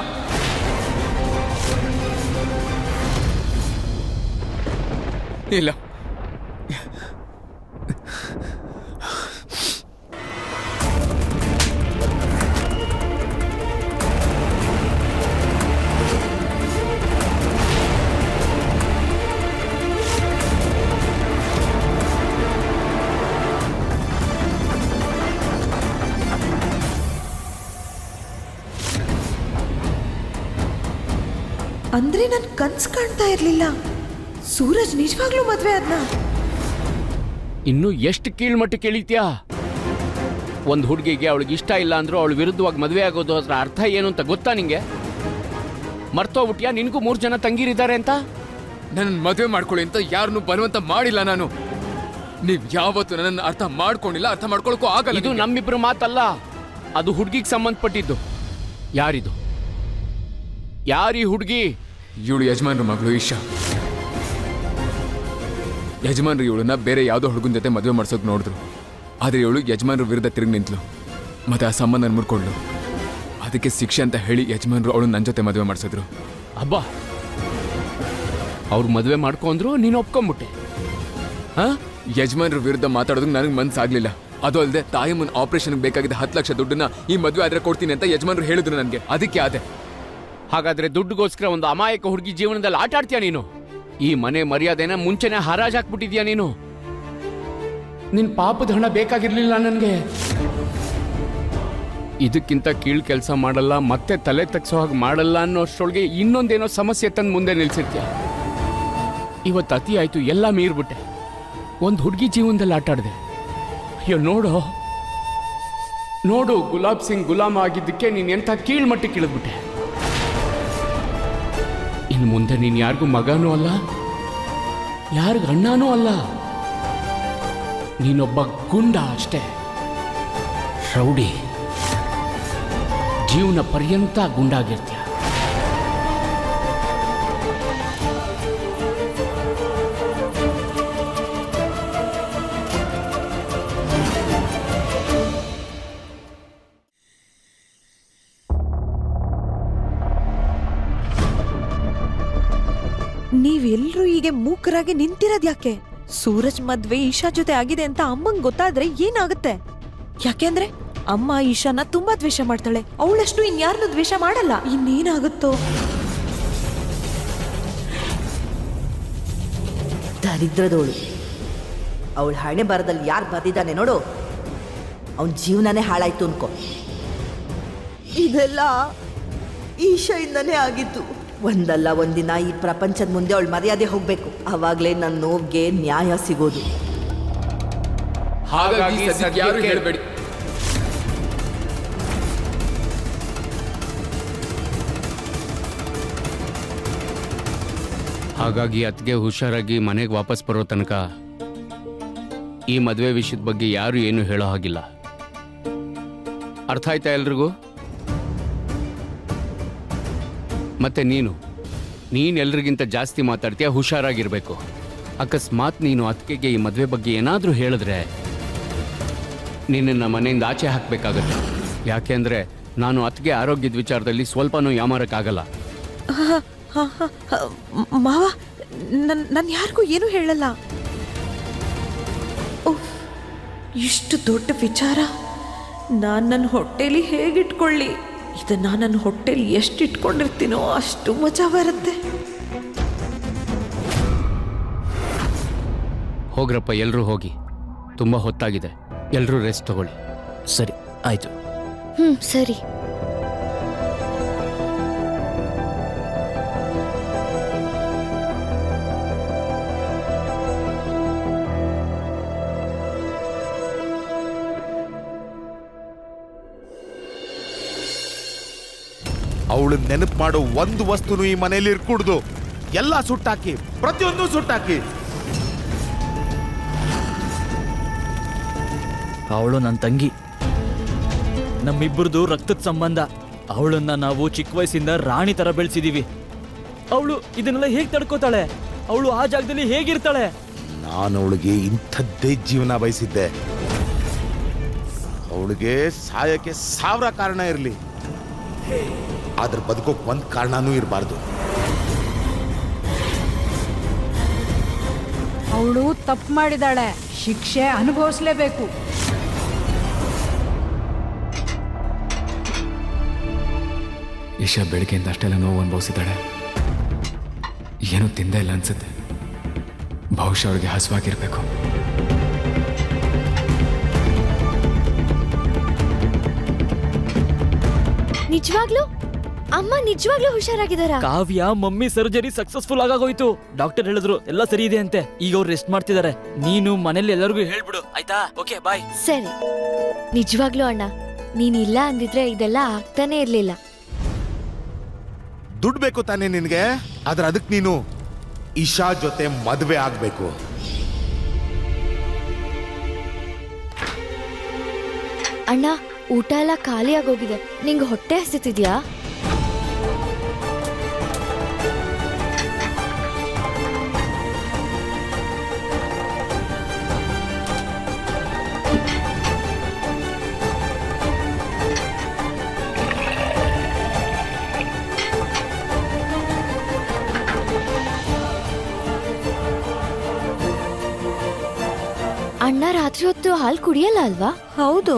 Speaker 5: ಇಲ್ಲ.
Speaker 1: ಅಂದ್ರೆ ನನ್ ಕನ್ಸ್ ಕಾಣ್ತಾ ಇರ್ಲಿಲ್ಲ. ಸೂರಜ್ ನಿಜವಾಗ್ಲೂ ಮದ್ವೆ ಆದ್ನ?
Speaker 2: ಇನ್ನು ಎಷ್ಟು ಕೀಳ್ಮಟ್ಟಕ್ಕೆ ಇಳಿತ್ಯಾ? ಒಂದು ಹುಡುಗಿಗೆ ಅವಳಿಗೆ ಇಷ್ಟ ಇಲ್ಲ ಅಂದ್ರೂ ಅವಳು ವಿರುದ್ಧವಾಗಿ ಮದುವೆ ಆಗೋದು ಅದರ ಅರ್ಥ ಏನು ಅಂತ ಗೊತ್ತಾ ನಿಂಗೆ? ಮರ್ತೋಗ್ಬಿಟ್ಯಾ ನಿನಗೂ 3 ಜನ ತಂಗಿರಿದ್ದಾರೆ ಅಂತ?
Speaker 5: ನನ್ನ ಮದುವೆ ಮಾಡ್ಕೊಳ್ಳಿ ಅಂತ ಯಾರನ್ನು ಬಲವಂತ ಮಾಡಿಲ್ಲ ನಾನು. ನೀವ್ ಯಾವತ್ತು ನನ್ನನ್ನು ಅರ್ಥ ಮಾಡ್ಕೊಂಡಿಲ್ಲ, ಅರ್ಥ ಮಾಡ್ಕೊಳಕ್ಕೂ ಆಗಲ್ಲ.
Speaker 2: ಇದು ನಮ್ಮಿಬ್ರು ಮಾತಲ್ಲ, ಅದು ಹುಡುಗಿಗೆ ಸಂಬಂಧಪಟ್ಟಿದ್ದು. ಯಾರಿದು? ಯಾರೀ ಹುಡುಗಿ?
Speaker 5: ಇವಳು ಯಜಮಾನ್ರ ಮಗಳು ಈಶಾ. ಯಜಮಾನ್ರು ಇವಳನ್ನ ಬೇರೆ ಯಾವುದೋ ಹುಡುಗನ ಜೊತೆ ಮದುವೆ ಮಾಡ್ಸೋಕೆ ನೋಡಿದ್ರು. ಆದರೆ ಇವಳು ಯಜಮಾನ್ರ ವಿರುದ್ಧ ತಿರುಗಿ ನಿಂತಲು ಮತ್ತೆ ಆ ಸಂಬಂಧ ಮುರ್ಕೊಂಡ್ಲು. ಅದಕ್ಕೆ ಶಿಕ್ಷೆ ಅಂತ ಹೇಳಿ ಯಜಮಾನ್ರು ಅವಳು ನನ್ನ ಜೊತೆ ಮದುವೆ ಮಾಡಿಸಿದ್ರು.
Speaker 2: ಹಬ್ಬ ಅವ್ರು ಮದುವೆ ಮಾಡ್ಕೊಂಡ್ರು, ನೀನು ಒಪ್ಕೊಂಬಿಟ್ಟೆ. ಹಾ,
Speaker 5: ಯಜಮಾನ್ರ ವಿರುದ್ಧ ಮಾತಾಡೋದಕ್ಕೆ ನನಗೆ ಮನಸ್ಸಾಗ್ಲಿಲ್ಲ. ಅದು ಅಲ್ಲದೆ ತಾಯಿ ಮುನ್ ಆಪರೇಷನ್ಗೆ ಬೇಕಾಗಿದ್ದ 10 ಲಕ್ಷ ದುಡ್ಡನ್ನ ಈ ಮದುವೆ ಆದ್ರೆ ಕೊಡ್ತೀನಿ ಅಂತ ಯಜಮಾನ್ರು ಹೇಳಿದ್ರು ನನಗೆ. ಅದಕ್ಕೆ ಆದೆ.
Speaker 2: ಹಾಗಾದ್ರೆ ದುಡ್ಡುಗೋಸ್ಕರ ಒಂದು ಅಮಾಯಕ ಹುಡುಗಿ ಜೀವನದಲ್ಲಿ ಆಟ ಆಡ್ತೀಯ ನೀನು? ಈ ಮನೆ ಮರ್ಯಾದೆನ ಮುಂಚೆನೆ ಹಾರಾಜಾಕ್ಬಿಟ್ಟಿದ್ಯಾ ನೀನು. ನಿನ್ ಪಾಪದ ಹಣ ಬೇಕಾಗಿರ್ಲಿಲ್ಲ ನನಗೆ. ಇದಕ್ಕಿಂತ ಕೀಳ್ ಕೆಲಸ ಮಾಡಲ್ಲ, ಮತ್ತೆ ತಲೆ ತಗ್ಸೋ ಹಾಗೆ ಮಾಡಲ್ಲ ಅನ್ನೋಷ್ಟೊಳಗೆ ಇನ್ನೊಂದೇನೋ ಸಮಸ್ಯೆ ತಂದು ಮುಂದೆ ನಿಲ್ಸಿರ್ತೀಯ. ಇವತ್ತು ಅತಿ ಆಯ್ತು, ಎಲ್ಲ ಮೀರ್ಬಿಟ್ಟೆ. ಒಂದು ಹುಡುಗಿ ಜೀವನದಲ್ಲಿ ಆಟ ಆಡಿದೆ. ಅಯ್ಯೋ ನೋಡು ಗುಲಾಬ್ ಸಿಂಗ್ ಗುಲಾಮ ಆಗಿದ್ದಕ್ಕೆ ನೀನು ಎಂಥ ಕೀಳ್ಮಟ್ಟಕ್ಕೆ ಇಳಿದ್ಬಿಟ್ಟೆ. ಇನ್ನು ಮುಂದೆ ನೀನು ಯಾರಿಗೂ ಮಗನೂ ಅಲ್ಲ, ಯಾರಿಗೂ ಅಣ್ಣನೂ ಅಲ್ಲ. ನೀನೊಬ್ಬ ಗುಂಡ ಅಷ್ಟೇ, ರೌಡಿ. ಜೀವನ ಪರ್ಯಂತ ಗುಂಡಾಗಿರ್ತೀಯ.
Speaker 1: ನೀವೆಲ್ರೂ ಹೀಗೆ ಮೂಕರಾಗಿ ನಿಂತಿರೋದ್ ಯಾಕೆ? ಸೂರಜ್ ಮದ್ವೆ ಈಶಾ ಜೊತೆ ಆಗಿದೆ ಅಂತ ಅಮ್ಮಂಗ್ ಗೊತ್ತಾದ್ರೆ ಏನಾಗುತ್ತೆ? ಯಾಕೆಂದ್ರೆ ಅಮ್ಮ ಈಶಾನ ತುಂಬಾ ದ್ವೇಷ ಮಾಡ್ತಾಳೆ. ಅವಳಷ್ಟು ಇನ್ಯಾರನ್ನೂ ದ್ವೇಷ ಮಾಡಲ್ಲ. ಇನ್ನೇನಾಗುತ್ತೋ?
Speaker 8: ದರಿದ್ರದವಳು. ಅವಳ ಹಣೆ ಬರದಲ್ಲಿ ಯಾರು ಬರ್ದಿದ್ದಾನೆ ನೋಡು, ಅವನ ಜೀವನನೇ ಹಾಳಾಯ್ತು ಅನ್ಕೋ. ಇದೆಲ್ಲ ಈಶಾಯಿಂದನೇ ಆಗಿತ್ತು. ಒಂದಲ್ಲ ಒಂದಿನ ಈ ಪ್ರಪಂಚದ ಮುಂದೆ ಅವಳ ಮರ್ಯಾದೆ ಹೋಗ್ಬೇಕು. ಅವಾಗ್ಲೇ ನನ್ನ ನೋವಿಗೆ ನ್ಯಾಯ ಸಿಗೋದು.
Speaker 5: ಹಾಗಾಗಿ ಸದ್ಯಕ್ಕೆ ಯಾರು ಹೇಳಬೇಡಿ.
Speaker 2: ಹಾಗಾಗಿ ಅತ್ತಿಗೆ ಹುಷಾರಾಗಿ ಮನೆಗೆ ವಾಪಸ್ ಬರೋ ತನಕ ಈ ಮದುವೆ ವಿಷಯದ ಬಗ್ಗೆ ಯಾರು ಏನು ಹೇಳೋ ಹಾಗಿಲ್ಲ. ಅರ್ಥ ಆಯ್ತಾ ಎಲ್ರಿಗೂ? ಮತ್ತೆ ನೀನು ಎಲ್ರಿಗಿಂತ ಜಾಸ್ತಿ ಮಾತಾಡ್ತೀಯ, ಹುಷಾರಾಗಿರ್ಬೇಕು. ಅಕಸ್ಮಾತ್ ನೀನು ಅತ್ತಿಗೆಗೆ ಈ ಮದುವೆ ಬಗ್ಗೆ ಏನಾದರೂ ಹೇಳಿದ್ರೆ ನಿನ್ನನ್ನು ಮನೆಯಿಂದ ಆಚೆ ಹಾಕಬೇಕಾಗತ್ತೆ. ಯಾಕೆಂದ್ರೆ ನಾನು ಅತ್ತಿಗೆ ಆರೋಗ್ಯದ ವಿಚಾರದಲ್ಲಿ ಸ್ವಲ್ಪನೂ ಯಾಮಾರಕ್ಕಾಗಲ್ಲ.
Speaker 1: ಮಾವ, ನಾನು ಯಾರಿಗೂ ಏನೂ ಹೇಳಲ್ಲ. ಇಷ್ಟು ದೊಡ್ಡ ವಿಚಾರ ನಾನು ನನ್ನ ಹೊಟ್ಟೆಲಿ ಹೇಗಿಟ್ಕೊಳ್ಳಿ? ಇದನ್ನ ನನ್ನ ಹೊಟ್ಟೆಲಿ ಎಷ್ಟು ಇಟ್ಕೊಂಡಿರ್ತೀನೋ ಅಷ್ಟು ಮಜಾ ಬರುತ್ತೆ.
Speaker 2: ಹೋಗ್ರಪ್ಪ, ಎಲ್ಲರೂ ಹೋಗಿ. ತುಂಬ ಹೊತ್ತಾಗಿದೆ, ಎಲ್ಲರೂ ರೆಸ್ಟ್ ತಗೊಳ್ಳಿ.
Speaker 6: ಸರಿ, ಆಯ್ತು.
Speaker 7: ಸರಿ.
Speaker 3: ಅವಳು ನೆನಪು ಮಾಡೋ ಒಂದು ವಸ್ತುನು ಈ ಮನೆಯಲ್ಲಿ ಇರ್ಕೂಡ್ದು. ಎಲ್ಲ ಸುಟ್ಟಾಕಿ, ಪ್ರತಿಯೊಂದು ಸುಟ್ಟಾಕಿ.
Speaker 6: ಅವಳು ನನ್ನ ತಂಗಿ, ನಮ್ಮಿಬ್ಬರದು ರಕ್ತದ ಸಂಬಂಧ. ಅವಳನ್ನ ನಾವು ಚಿಕ್ಕ ವಯಸ್ಸಿಂದ ರಾಣಿ ತರ ಬೆಳೆಸಿದೀವಿ. ಅವಳು ಇದನ್ನೆಲ್ಲ ಹೇಗೆ ತಡ್ಕೋತಾಳೆ? ಅವಳು ಆ ಜಾಗದಲ್ಲಿ ಹೇಗಿರ್ತಾಳೆ?
Speaker 3: ನಾನು ಅವಳಿಗೆ ಇಂಥದ್ದೇ ಜೀವನ ಬಯಸಿದ್ದೆ. ಅವಳಿಗೆ ಸಾಯಕ್ಕೆ 1000 ಕಾರಣ ಇರಲಿ, ಆದ್ರೆ ಬದುಕೋಕ್ ಒಂದ್ ಕಾರಣನೂ ಇರಬಾರ್ದು.
Speaker 4: ಅವಳು ತಪ್ಪು ಮಾಡಿದಾಳೆ, ಶಿಕ್ಷೆ ಅನುಭವಿಸ್ಲೇಬೇಕು.
Speaker 5: ಈಶಾ ಬೆಳಗ್ಗೆಯಿಂದ ಅಷ್ಟೆಲ್ಲ ನೋವು ಅನುಭವಿಸಿದ್ದಾಳೆ. ಏನೂ ತಿಂದೇ ಇಲ್ಲ ಅನ್ಸುತ್ತೆ. ಬಹುಶಃ ಅವಳಿಗೆ ಹಸುವಾಗಿರ್ಬೇಕು.
Speaker 7: ನಿಜವಾಗ್ಲೂ ಅಮ್ಮ ನಿಜವಾಗ್ಲೂ ಹುಷಾರಾಗಿದ್ದಾರಾ?
Speaker 6: ಕಾವ್ಯ ಮಮ್ಮಿ ಸರ್ಜರಿ ಸಕ್ಸಸ್ಫುಲ್ ಆಗೋಯ್ತು. ಡಾಕ್ಟರ್ ಹೇಳಿದ್ರು ಎಲ್ಲ ಸರಿ ಇದೆ ಅಂತೆ. ಈಗ ಅವ್ರು ರೆಸ್ಟ್ ಮಾಡ್ತಿದ್ದಾರೆ. ನೀನು ಮನೇಲಿ ಎಲ್ಲರಿಗೂ ಹೇಳ್ಬಿಡು, ಆಯ್ತಾ? ಓಕೆ, ಬಾಯ್.
Speaker 7: ಸರಿ. ನಿಜವಾಗ್ಲೂ ಅಣ್ಣ, ನೀನ್ ಇಲ್ಲ ಅಂದಿದ್ರೆ ಇದೆಲ್ಲ ಆಗ್ತಾನೆ ಇರ್ಲಿಲ್ಲ.
Speaker 3: ದುಡ್ಡು ಬೇಕು ತಾನೇ ನಿನ್ಗೆ? ಆದ್ರೆ ಅದಕ್ಕೆ ನೀನು ಈಶಾ ಜೊತೆ ಮದುವೆ ಆಗ್ಬೇಕು.
Speaker 7: ಅಣ್ಣ, ಊಟ ಎಲ್ಲ ಖಾಲಿ ಆಗೋಗಿದೆ. ನಿಂಗೆ ಹೊಟ್ಟೆ ಹಸಿತಿದ್ಯಾ? ಅಣ್ಣ ರಾತ್ರಿ ಹೊತ್ತು ಹಾಲು ಕುಡಿಯಲ್ಲ ಅಲ್ವಾ?
Speaker 1: ಹೌದು.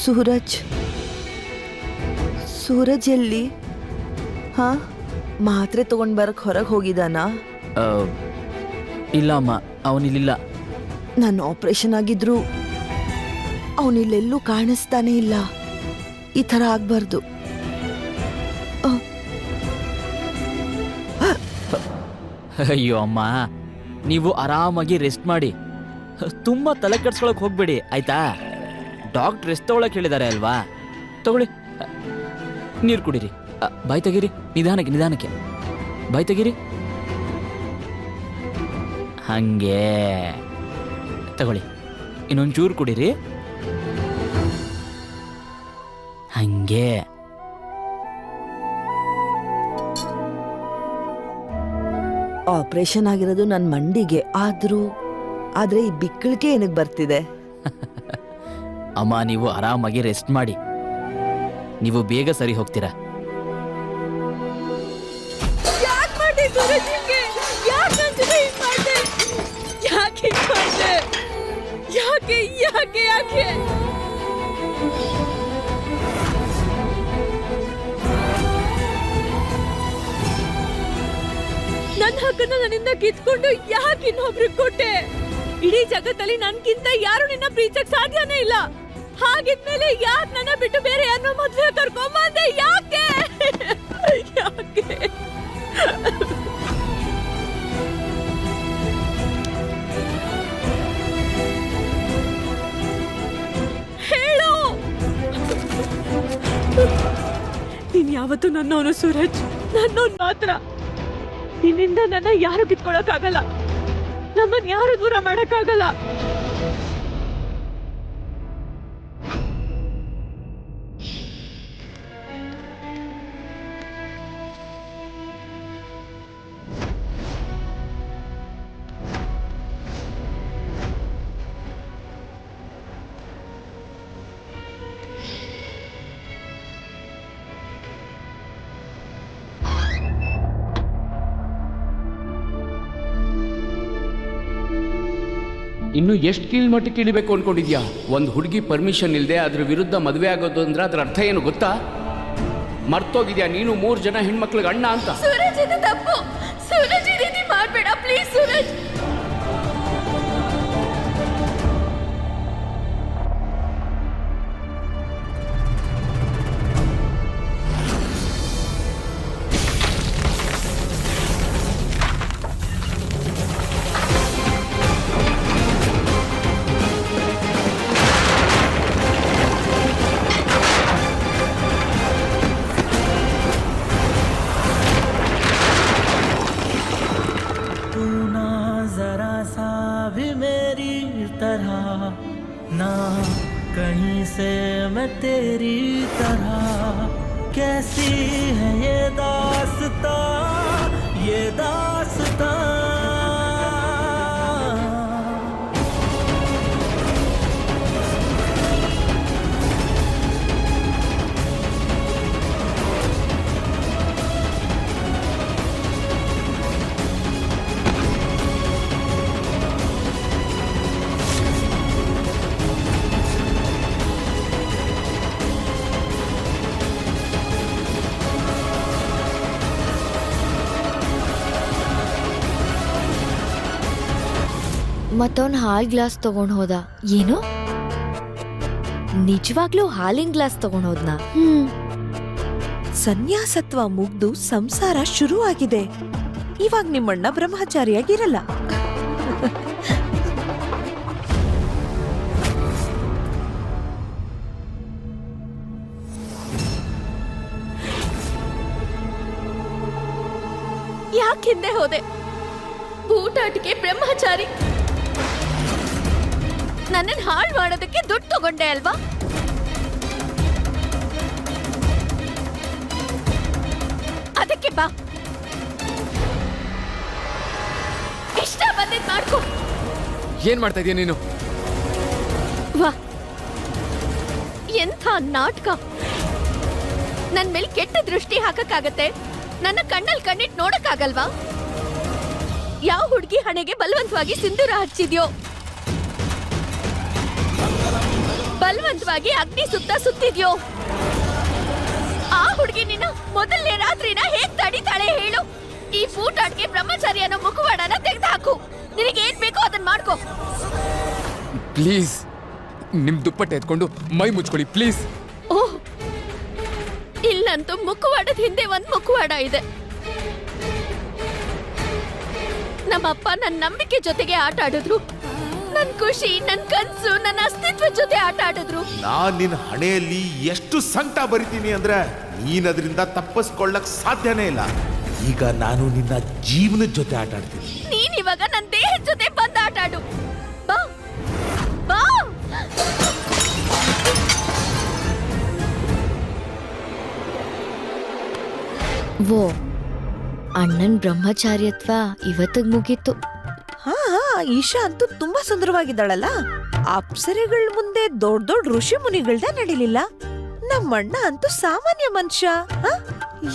Speaker 8: ಸೂರಜ್ ಸೂರಜ್ ಎಲ್ಲಿ? ಹಾ, ಮಾತ್ರೆ ತಗೊಂಡ್ ಬರಕ್ ಹೊರಗೆ ಹೋಗಿದಾನಾ?
Speaker 6: ಇಲ್ಲ ಅಮ್ಮ, ಅವನಿಲ್ಲಿಲ್ಲ.
Speaker 8: ನನ್ನ ಆಪರೇಷನ್ ಆಗಿದ್ರು ಅವನಿಲ್ಲೆಲ್ಲೂ ಕಾಣಿಸ್ತಾನೆ ಇಲ್ಲ. ಈ ಥರ ಆಗ್ಬಾರ್ದು.
Speaker 6: ಅಯ್ಯೋ ಅಮ್ಮ, ನೀವು ಆರಾಮಾಗಿ ರೆಸ್ಟ್ ಮಾಡಿ. ತುಂಬಾ ತಲೆ ಕೆಡ್ಸ್ಕೊಳಕ್ ಹೋಗ್ಬೇಡಿ ಆಯ್ತಾ? ಡಾಕ್ಟರ್ ರೆಸ್ಟ್ ತಗೊಳಕ್ ಹೇಳಿದ್ದಾರೆ ಅಲ್ವಾ? ತಗೊಳ್ಳಿ, ನೀರು ಕುಡೀರಿ. ಬಾಯ್ ತೆಗೀರಿ, ನಿಧಾನಕ್ಕೆ ನಿಧಾನಕ್ಕೆ ಬಾಯ್ ತೆಗೀರಿ. ಹಂಗೆ ತಗೊಳ್ಳಿ, ಇನ್ನೊಂಚೂರು ಕುಡೀರಿ. ಹಂಗೆ.
Speaker 8: ಆಪರೇಷನ್ ಆಗಿರೋದು ನನ್ನ ಮಂಡಿಗೆ, ಆದ್ರೆ ಈ ಬಿಕ್ಕಳಿಗೆ ಏನಕ್ಕೆ ಬರ್ತಿದೆ?
Speaker 6: ಅಮ್ಮ, ನೀವು ಆರಾಮಾಗಿ ರೆಸ್ಟ್ ಮಾಡಿ. ನೀವು ಬೇಗ ಸರಿ ಹೋಗ್ತೀರಾ.
Speaker 1: ನನ್ನ ಹಕ್ಕನ್ನ ನನ್ನಿಂದ ಕಿತ್ಕೊಂಡು ಯಾಕೆ ಇನ್ನೊಬ್ರಿಗೆ ಕೊಟ್ಟೆ? ಇಡೀ ಜಗತ್ತಲ್ಲಿ ನನ್ಗಿಂತ ಯಾರು ನಿನ್ನ ಪ್ರೀತಿಸಕ್ ಸಾಧ್ಯನೇ ಇಲ್ಲ. ಹಾಗಿದ್ಮೇಲೆ ಯಾಕೆ ನನ್ನ ಬಿಟ್ಟು ಬೇರೆ ಯಾರನ್ನೋ ಮದ್ವೆ ಕರ್ಕೊಂಬಂದೆ? ಯಾಕೆ ಯಾಕೆ? ಹೇಳು, ನೀನ್ ಯಾವತ್ತೂ ನನ್ನವನು ಸೂರಜ್, ನನ್ನವನ್ ಮಾತ್ರ. ನಿನ್ನಿಂದ ನನ್ನ ಯಾರು ಕಿತ್ಕೊಳಕ್ಕಾಗಲ್ಲ, ನಮ್ಮನ್ ಯಾರು ದೂರ ಮಾಡಕ್ಕಾಗಲ್ಲ.
Speaker 2: ಇನ್ನು ಎಷ್ಟು ಕೀಳ್ಮಟ್ಟಕ್ಕೆ ಇಳಿಬೇಕು ಅನ್ಕೊಂಡಿದ್ಯಾ? ಒಂದು ಹುಡುಗಿ ಪರ್ಮಿಷನ್ ಇಲ್ಲದೆ ಅದ್ರ ವಿರುದ್ಧ ಮದುವೆ ಆಗೋದು ಅಂದ್ರೆ ಅದ್ರ ಅರ್ಥ ಏನು ಗೊತ್ತಾ? ಮರ್ತೋಗಿದ್ಯಾ ನೀನು 3 ಜನ ಹೆಣ್ಮಕ್ಳಿಗೆ ಅಣ್ಣ ಅಂತ?
Speaker 7: ಸೂರಜ್, ಇದು ತಪ್ಪು. ಸೂರಜ್, ಈ ರೀತಿ ಮಾಡ್ಬೇಡ ಪ್ಲೀಸ್ ಸೂರಜ್.
Speaker 10: ना कहीं से मैं तेरी तरह, कैसी है ये दास्तां, ये दास्तां।
Speaker 7: ಮತ್ತವನ್ ಹಾಲ್ ಗ್ಲಾಸ್ ತಗೊಂಡ್ ಹೋದ. ಏನು, ನಿಜವಾಗ್ಲೂ ಹಾಲಿನ ಗ್ಲಾಸ್ ತಗೊಂಡ್ ಹೋದ್ನಾ?
Speaker 1: ಸನ್ಯಾಸತ್ವ ಮುಗ್ದು ಸಂಸಾರ ಶುರು ಆಗಿದೆ. ಇವಾಗ ನಿಮ್ಮಣ್ಣ ಬ್ರಹ್ಮಚಾರಿಯಾಗಿರಲ್ಲ.
Speaker 7: ಯಾಕೆ ಹಿಂದೆ ಹೋದೆ? ಬೂಟಾಟಿಕೆ ಬ್ರಹ್ಮಚಾರಿ, ನನ್ನನ್ನು ಹಾಳು ಮಾಡೋದಕ್ಕೆ ದುಡ್ಡು ತಗೊಂಡೆ ಅಲ್ವಾ? ಅದಕ್ಕೆ ಬಾ, ಇಷ್ಟ ಬಂದಿದ್ ಮಾಡ್ಕೊ.
Speaker 5: ಏನ್ ಮಾಡ್ತಾ ಇದೀಯ ನೀನು?
Speaker 7: ವಾ, ಎಂಥ ನಾಟಕ! ನನ್ ಮೇಲೆ ಕೆಟ್ಟ ದೃಷ್ಟಿ ಹಾಕಕ್ಕಾಗತ್ತೆ, ನನ್ನ ಕಣ್ಣಲ್ಲಿ ಕಣ್ಣಿಟ್ಟು ನೋಡಕ್ಕಾಗಲ್ವಾ? ಯಾವ ಹುಡುಗಿ ಹಣೆಗೆ ಬಲವಂತವಾಗಿ ಸಿಂಧೂರ ಹಚ್ಚಿದ್ಯೋ, ಬಲವಂತವಾಗಿ ಅಗ್ನಿ ಸುತ್ತ ಸುತ್ತಿದ್ಯೋ, ಆ ಹುಡುಗಿ ನಿನ್ನ ಮೊದಲನೇ ರಾತ್ರಿನ ಹೇಗ್ ತಡಿತಾಳೆ ಹೇಳು? ಈ ಫೂಟಾಟ್ಗೆ ಬ್ರಹ್ಮಚಾರಿ ಅನ್ನೋ ಮುಖವಾಡನ ತೆಗೆದು ಹಾಕು. ನಿನಗೆ ಏನ್ ಬೇಕೋ ಅದನ್ನ ಮಾಡ್ಕೋ.
Speaker 5: ಪ್ಲೀಸ್ ನಿಮ್ ದುಪ್ಪಟ್ಟೆ ಎತ್ಕೊಂಡು ಮೈ ಮುಚ್ಕೊಳ್ಳಿ ಪ್ಲೀಸ್.
Speaker 7: ಓಹ್, ಇಲ್ಲಂತೂ ಮುಖವಾಡದ ಹಿಂದೆ ಒಂದ್ ಮುಖವಾಡ ಇದೆ. ನಮ್ಮಪ್ಪ ನನ್ನ ನಂಬಿಕೆ ಜೊತೆಗೆ ಆಟ ಆಡಿದ್ರು, ನನ್ ಖುಷಿ, ನನ್ ಕನ್ಸು, ನನ್ನ ಅಸ್ತಿತ್ವ ಜೊತೆ ಆಟ ಆಡಿದ್ರು.
Speaker 3: ನಾನ್ ನಿನ್ನ ಹಣೆಯಲ್ಲಿ ಎಷ್ಟು ಸಂಕಟ ಬರಿತೀನಿ ಅಂದ್ರೆ ನೀನ್ ಅದರಿಂದ ತಪ್ಪಿಸ್ಕೊಳ್ಳಕ್ ಸಾಧ್ಯನೇ ಇಲ್ಲ. ಈಗ ನಾನು ನಿನ್ನ ಜೀವನದ ಜೊತೆ ಆಟ ಆಡ್ತೀನಿ.
Speaker 7: ನೀನ್ ಇವಾಗ ನನ್ನ ದೇಹದ ಜೊತೆ ಬಂದು ಆಟ ಆಡು. ಬಾ ಬಾ. ವೋ, ಅಣ್ಣನ್ ಬ್ರಹ್ಮಚಾರ್ಯತ್ವ ಇವತ್ತಿಗೆ ಮುಗೀತು.
Speaker 1: ಹಾ, ಈಶಾ ಅಂತೂ ತುಂಬಾ ಸುಂದರವಾಗಿದ್ದಾಳಲ್ಲ. ಅಪ್ಸರೆಗಳ ಮುಂದೆ ದೊಡ್ಡ ದೊಡ್ಡ ಋಷಿ ಮುನಿಗಳ್ದ ನಡಿಲಿಲ್ಲ. ನಮ್ಮಣ್ಣ ಅಂತೂ ಸಾಮಾನ್ಯ ಮನುಷ್ಯ.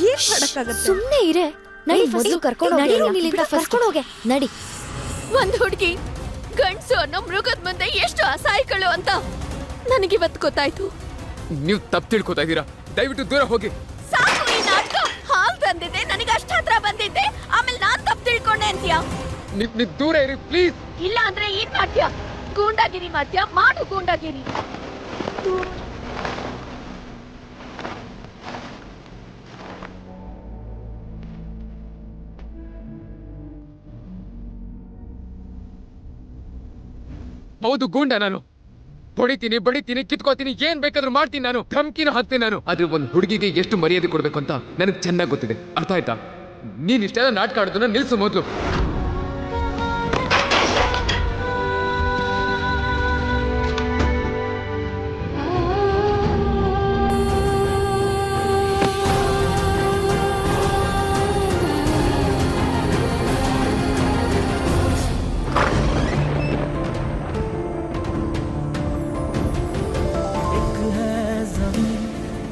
Speaker 1: ಏನ್ ಮಾಡಕ್ಕಾಗತ್ತೆ?
Speaker 7: ಸುಮ್ನೆ ಇರೆ. ನಡಿ, ಮೊದಲು ಕರ್ಕೊಂಡು ಹೋಗೆ. ನಡಿ. ಒಂದ್ ಹುಡುಗಿ ಗಂಡ್ಸು ಅನ್ನೋ ಮೃಗದ ಮುಂದೆ ಎಷ್ಟು ಅಸಹಾಯಕಳು ಅಂತ ನನಗಿವತ್ತು ಗೊತ್ತಾಯ್ತು.
Speaker 5: ನೀವು ತಪ್ಪು ತಿಳ್ಕೊತಾ ಇದ್ದೀರಾ, ದಯವಿಟ್ಟು ದೂರ ಹೋಗಿ.
Speaker 7: ಸಾಕು ಈ ನಾಟಕ. ಹಾಲ್ ತಂದಿದ್ದೆ, ನನಗೆ ಅಷ್ಟ ಹತ್ರ ಬಂದಿದ್ದೆ, ಆಮೇಲೆ ನಾನ್ ತಪ್ಪು ತಿಳ್ಕೊಂಡೆ ಅಂತೀಯ.
Speaker 5: ನೀವು ದೂರ ಇರಿ ಪ್ಲೀಸ್.
Speaker 7: ಇಲ್ಲ ಅಂದ್ರೆ ಏನ್ ಮಾಡ್ತೀಯ? ಗೂಂಡಾಗಿರಿ ಮಾಡ್ತೀಯ? ಮಾಡು ಗೂಂಡಾಗಿರಿ.
Speaker 5: ಹೌದು, ಗೂಂಡ ನಾನು. ಹೊಡಿತೀನಿ, ಬಡಿತೀನಿ, ಕಿತ್ಕೋತೀನಿ, ಏನ್ ಬೇಕಾದ್ರೂ ಮಾಡ್ತೀನಿ ನಾನು. ಧಮ್ಕಿನೂ ಹಾಕ್ತೀನಿ ನಾನು. ಆದ್ರೆ ಒಂದು ಹುಡುಗಿಗೆ ಎಷ್ಟು ಮರ್ಯಾದೆ ಕೊಡ್ಬೇಕು ಅಂತ ನನಗೆ ಚೆನ್ನಾಗಿ ಗೊತ್ತಿದೆ. ಅರ್ಥ ಆಯ್ತಾ? ನೀನ್ ಇಷ್ಟೆಲ್ಲ ನಾಟಕ ಆಡೋದನ್ನ ನಿಲ್ಸು ಮೊದಲು.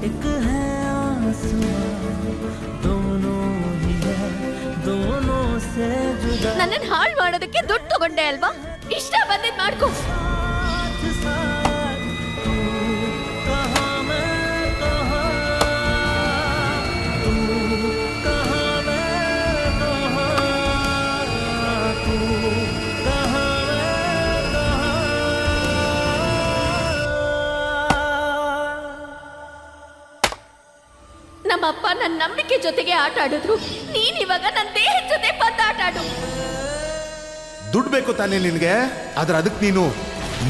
Speaker 10: एक है आसमां, दोनों ही है, दोनों से जुदा.
Speaker 7: ನನ್ನನ್ನು ಹಾಳು ಮಾಡೋದಕ್ಕೆ ದುಡ್ಡು ತಗೊಂಡೆ ಅಲ್ವಾ? ಇಷ್ಟ ಬಂದಿದ್ ಮಾಡ್ಕೊ.
Speaker 10: साथ साथ तू कहाँ मैं कहाँ, तू कहाँ मैं कहाँ, तू कहाँ मैं कहाँ.
Speaker 7: ನಮ್ಮಪ್ಪ ನನ್ನ ನಂಬಿಕೆ ಜೊತೆಗೆ ಆಟ ಆಡಿದ್ರು, ನೀನ್ ಇವಾಗ ನನ್ನ ದೇಹದ ಜೊತೆ ಬಂದು ಆಟ ಆಡು.
Speaker 3: ದುಡ್ಡು ಬೇಕು ತಾನೇ ನಿನಗೆ? ಆದ್ರೆ ಅದಕ್ಕೆ ನೀನು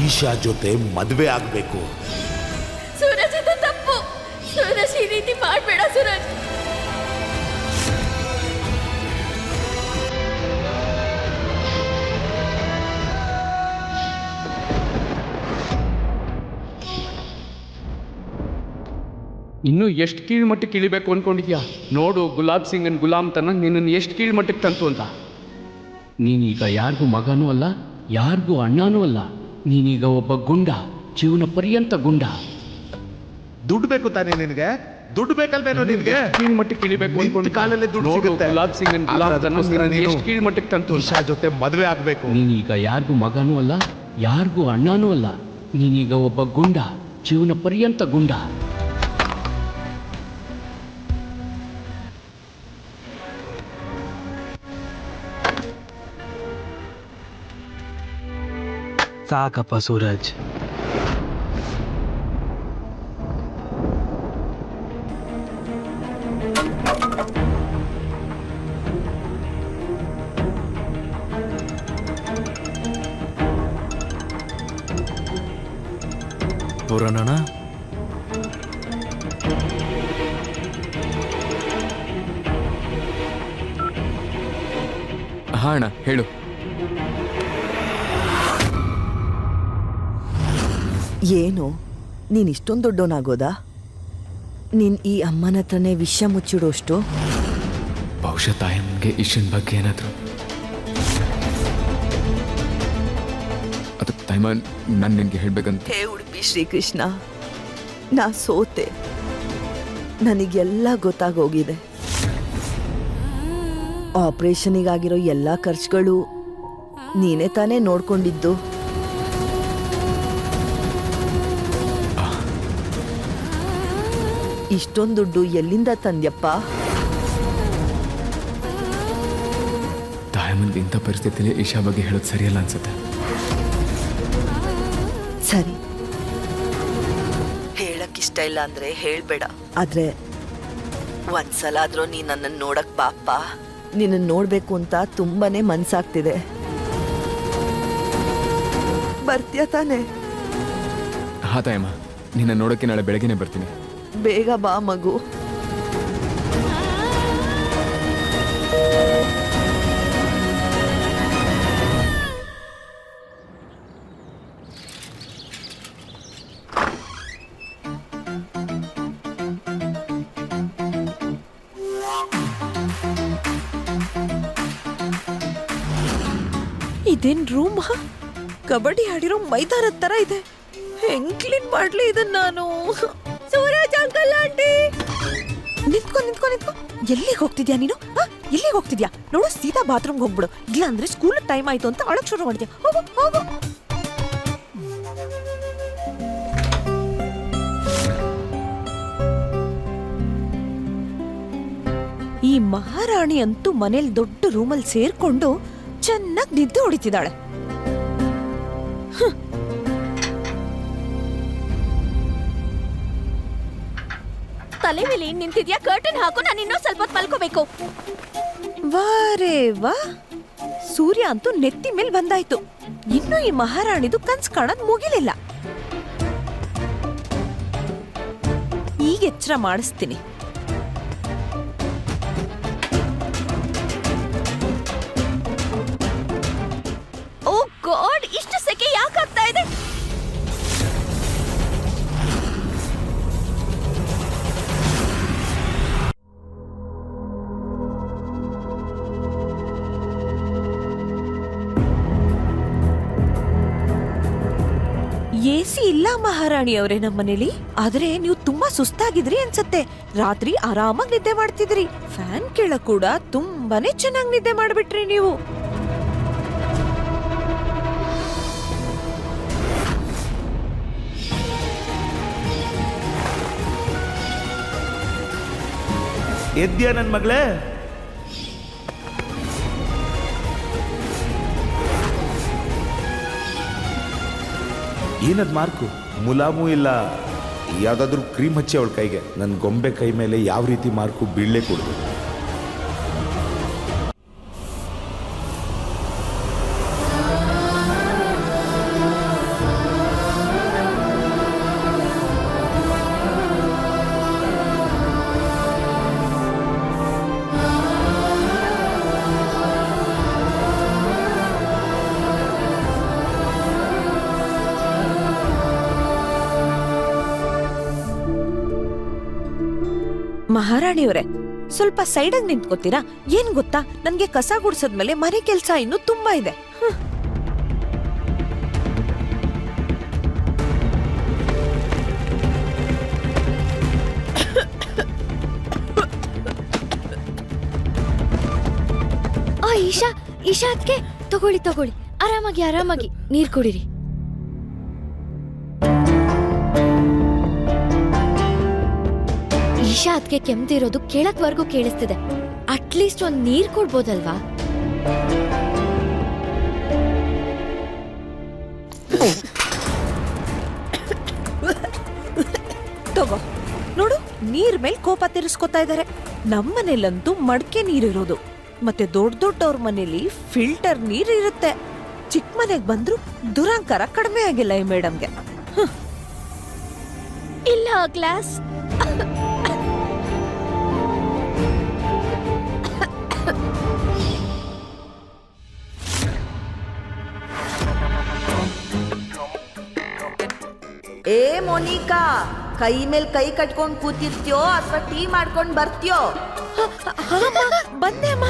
Speaker 3: ಈಶಾ ಜೊತೆ ಮದುವೆ ಆಗ್ಬೇಕು.
Speaker 7: ಸೂರಜ್, ಇದು ತಪ್ಪು. ಸೂರಜ್, ಈ ರೀತಿ ಮಾಡ್ಬೇಡ ಸೂರಜ್.
Speaker 2: ಇನ್ನೂ ಎಷ್ಟು ಕೀಳ್ಮಟ್ಟಕ್ಕೆ ಇಳಿಬೇಕು ಅನ್ಕೊಂಡಿದ್ಯಾ? ನೋಡು, ಗುಲಾಬ್ ಸಿಂಗನ್ ಗುಲಾಮ್ ತನ ನಿನ್ನನ್ನು ಎಷ್ಟು ಕೀಳ್ಮಟ್ಟಕ್ಕೆ ತಂತು ಅಂತ. ನೀನೀಗ ಯಾರಿಗೂ ಮಗನೂ ಅಲ್ಲ, ಯಾರಿಗೂ ಅಣ್ಣನೂ ಅಲ್ಲ. ನೀನೀಗ ಒಬ್ಬ ಗುಂಡ, ಜೀವನ ಪರ್ಯಂತ ಗುಂಡ.
Speaker 3: ದುಡ್ಡು ಬೇಕು ತಾನೇ ನಿನಗೆ? ದುಡ್ಡು ಬೇಕಲ್ವೇನೋ ನಿನಗೆ?
Speaker 2: ಕೀಳ್ಮಟ್ಟಕ್ಕೆ ಇಳಿಬೇಕು ಅನ್ಕೊಂಡು
Speaker 3: ಕಾಲಲ್ಲೇ ದುಡ್ಡು
Speaker 2: ನೋಡು,
Speaker 3: ಸಿಗುತ್ತೆ.
Speaker 2: ಗುಲಾಬ್ ಸಿಂಗನ್ ಗುಲಾಮ್ ತನ ನಿನ್ನನ್ನು ಎಷ್ಟು ಕೀಳ್ಮಟ್ಟಕ್ಕೆ ತಂತು ಅಂತ.
Speaker 3: ಈಶಾ ಜೊತೆ ಮದುವೆ ಆಗ್ಬೇಕು.
Speaker 2: ನೀನೀಗ ಯಾರಿಗೂ ಮಗನೂ ಅಲ್ಲ, ಯಾರಿಗೂ ಅಣ್ಣನೂ ಅಲ್ಲ. ನೀನೀಗ ಒಬ್ಬ ಗುಂಡ, ಜೀವನ ಪರ್ಯಂತ ಗುಂಡ.
Speaker 9: ಸಾಕಪ್ಪ ಸೂರಜ್. ಹೊರಡೋಣ.
Speaker 5: ಹಾ ಅಣ್ಣ, ಹೇಳು.
Speaker 8: ಏನು ನೀನ್ ಇಷ್ಟೊಂದು ದೊಡ್ಡವನಾಗೋದಾ? ನೀನ್ ಈ ಅಮ್ಮನ ಹತ್ರನೇ ವಿಷಯ ಮುಚ್ಚಿಡೋಷ್ಟು?
Speaker 5: ಬಹುಶಃ ತಾಯಮ್ಮನಿಗೆ ಈಶನ್ ಬಗ್ಗೆ ಏನಾದ್ರು. ಅದು ತಾಯಿಮ್ಮ ನಾನು ನಿನಗೆ ಹೇಳ್ಬೇಕಂತ.
Speaker 8: ಹೇ ಉಡುಪಿ ಶ್ರೀಕೃಷ್ಣ, ನಾ ಸೋತೆ. ನನಗೆಲ್ಲ ಗೊತ್ತಾಗೋಗಿದೆ. ಆಪರೇಷನಿಗಾಗಿರೋ ಎಲ್ಲ ಖರ್ಚುಗಳು ನೀನೇ ತಾನೇ ನೋಡ್ಕೊಂಡಿದ್ದು. ಇಷ್ಟೊಂದು ದುಡ್ಡು ಎಲ್ಲಿಂದ ತಂದ್ಯಪ್ಪ?
Speaker 5: ತಾಯಮ್ಮಂದು ಇಂಥ ಪರಿಸ್ಥಿತಿಲಿ ಈಶಾ ಬಗ್ಗೆ ಹೇಳೋದು ಸರಿಯಲ್ಲ ಅನ್ಸುತ್ತೆ.
Speaker 8: ಸರಿ, ಹೇಳಕ್ಕಿಷ್ಟ ಇಲ್ಲ ಅಂದ್ರೆ ಹೇಳ್ಬೇಡ. ಆದ್ರೆ ಒಂದ್ಸಲ ಆದ್ರೂ ನೀ ನನ್ನನ್ನು ನೋಡಕ್ ಬಾಪ್ಪ. ನಿನ್ನ ನೋಡ್ಬೇಕು ಅಂತ ತುಂಬಾನೇ ಮನ್ಸಾಗ್ತಿದೆ. ಬರ್ತೀಯ ತಾನೆ?
Speaker 5: ಹಾ ತಾಯಮ್ಮ, ನಿನ್ನ ನೋಡೋಕ್ಕೆ ನಾಳೆ ಬೆಳಗ್ಗೆನೆ ಬರ್ತೀನಿ.
Speaker 8: ಬೇಗ ಬಾ ಮಗು.
Speaker 1: ಇದೇನ್ ರೂಮ್? ಕಬಡ್ಡಿ ಆಡಿರೋ ಮೈದಾನದ ತರ ಇದೆ. ಹೆಂಗ್ ಕ್ಲೀನ್ ಮಾಡ್ಲಿ ಇದನ್ನ ನಾನು? ಸೂರಜ್ ಅಂಕಲ್ ಆಂಟಿ, ನಿಂತ್ಕೊ ನಿಂತ್ಕೊ ನಿಂತ್ಕೊ. ಎಲ್ಲಿಗೆ ಹೋಗ್ತಿದ್ಯಾ ನೀನು? ಎಲ್ಲಿಗೆ ಹೋಗ್ತಿದ್ಯಾ? ನೋಡು, ಸೀದಾ ಬಾತ್ರೂಮ್ಗೆ ಹೋಗ್ಬಿಡು. ಇಲ್ಲ ಅಂದ್ರೆ ಸ್ಕೂಲ್ ಟೈಮ್ ಆಯ್ತು ಅಂತ ಅಳಕ್ ಶುರು ಮಾಡಿದ್ಯಾ. ಹೋಗು ಹೋಗು. ಈ ಮಹಾರಾಣಿ ಅಂತೂ ಮನೇಲಿ ದೊಡ್ಡ ರೂಮಲ್ಲಿ ಸೇರ್ಕೊಂಡು ಚೆನ್ನಾಗಿ ನಿದ್ದೆ ಹೊಡಿತಿದ್ದಾಳೆ.
Speaker 7: ತಲೆ ಮೇಲೆ ಏನ್ ನಿಂತಿದ್ಯಾ? ಕರ್ಟನ್ ಹಾಕು, ನಾನು ಇನ್ನೂ ಸ್ವಲ್ಪ ಹೊತ್ತು ಮಲ್ಕೋಬೇಕು.
Speaker 1: ವಾರೇ ವಾ, ಸೂರ್ಯ ಅಂತೂ ನೆತ್ತಿ ಮೇಲೆ ಬಂದಾಯ್ತು. ಇನ್ನು ಈ ಮಹಾರಾಣಿದು ಕನ್ಸ್ ಕಾಣೋದ್ ಮುಗಿಲಿಲ್ಲ. ಈಗ ಎಚ್ಚರ ಮಾಡಿಸ್ತೀನಿ.
Speaker 7: ಓ ಗಾಡ್, ಇಷ್ಟು ಸೆಕೆ ಯಾಕಾಗ್ತಾ ಇದೆ?
Speaker 1: ಎಸಿ ಇಲ್ಲ ಮಹಾರಾಣಿ ಅವರೇ ನಮ್ಮನೇಲಿ. ಆದ್ರೆ ನೀವು ತುಂಬಾ ಸುಸ್ತಾಗಿದ್ರಿ ಅನ್ಸತ್ತೆ. ರಾತ್ರಿ ಆರಾಮಾಗಿ ನಿದ್ದೆ ಮಾಡ್ತಿದ್ರಿ. ಫ್ಯಾನ್ ಕೆಳ ಕೂಡ ತುಂಬಾನೇ ಚೆನ್ನಾಗಿ ನಿದ್ದೆ ಮಾಡ್ಬಿಟ್ರಿ ನೀವು.
Speaker 3: ಎದ್ಯಾ ನನ್ ಮಗಳೇ? ಏನದ್ ಮಾರ್ಕು? ಮುಲಾಮು ಇಲ್ಲ, ಯಾವ್ದಾದ್ರು ಕ್ರೀಮ್ ಹಚ್ಚಿ ಅವಳ ಕೈಗೆ. ನನ್ನ ಗೊಂಬೆ ಕೈ ಮೇಲೆ ಯಾವ ರೀತಿ ಮಾರ್ಕು ಬೀಳಲೇ ಕೊಡುದು.
Speaker 1: ಮಹಾರಾಣಿಯವರೇ, ಸ್ವಲ್ಪ ಸೈಡಾಗಿ ನಿಂತ್ಕೋತೀರಾ? ಏನ್ ಗೊತ್ತಾ, ನನ್ಗೆ ಕಸ ಗುಡ್ಸದ್ಮೇಲೆ ಮನೆ ಕೆಲ್ಸ ಇನ್ನೂ ತುಂಬಾ ಇದೆ.
Speaker 7: ಈಶಾ ಅದ್ಕೆ ತಗೊಳ್ಳಿ, ಆರಾಮಾಗಿ ನೀರ್ ಕುಡಿರಿ. ಈಶಾ ಅದ್ಕೆ ಕೆಮ್ತಿರೋದು ಕೆಳಕ್ವರೆಗೂ ಕೇಳಿಸ್ತಿದೆ. ಅಟ್ಲೀಸ್ಟ್ ಒಂದ್ ನೀರ್ ಕೊಡ್ಬೋದಲ್ವಾ?
Speaker 1: ತಗೋ ನೋಡು, ನೀರ್ ಮೇಲೆ ಕೋಪ ತೀರಿಸ್ಕೊತಾ ಇದಾರೆ. ನಮ್ಮನೇಲಂತೂ ಮಡ್ಕೆ ನೀರಿರೋದು, ಮತ್ತೆ ದೊಡ್ಡವ್ರ ಮನೇಲಿ ಫಿಲ್ಟರ್ ನೀರ್ ಇರುತ್ತೆ. ಚಿಕ್ಕ ಮನೆಗ್ ಬಂದ್ರು ದುರಂಕಾರ ಕಡಿಮೆ ಆಗಿಲ್ಲ ಈ ಮೇಡಮ್ಗೆ.
Speaker 7: ಇಲ್ಲ ಗ್ಲಾಸ್.
Speaker 8: ಏ ಮೋನಿಕಾ, ಕೈ ಮೇಲೆ ಕೈ ಕಟ್ಕೊಂಡ್ ಕೂತಿರ್ತೀಯೋ ಅಥವಾ ಟೀ ಮಾಡ್ಕೊಂಡ್ ಬರ್ತೀಯೋ?
Speaker 1: ಬಂದೆ ಅಮ್ಮ.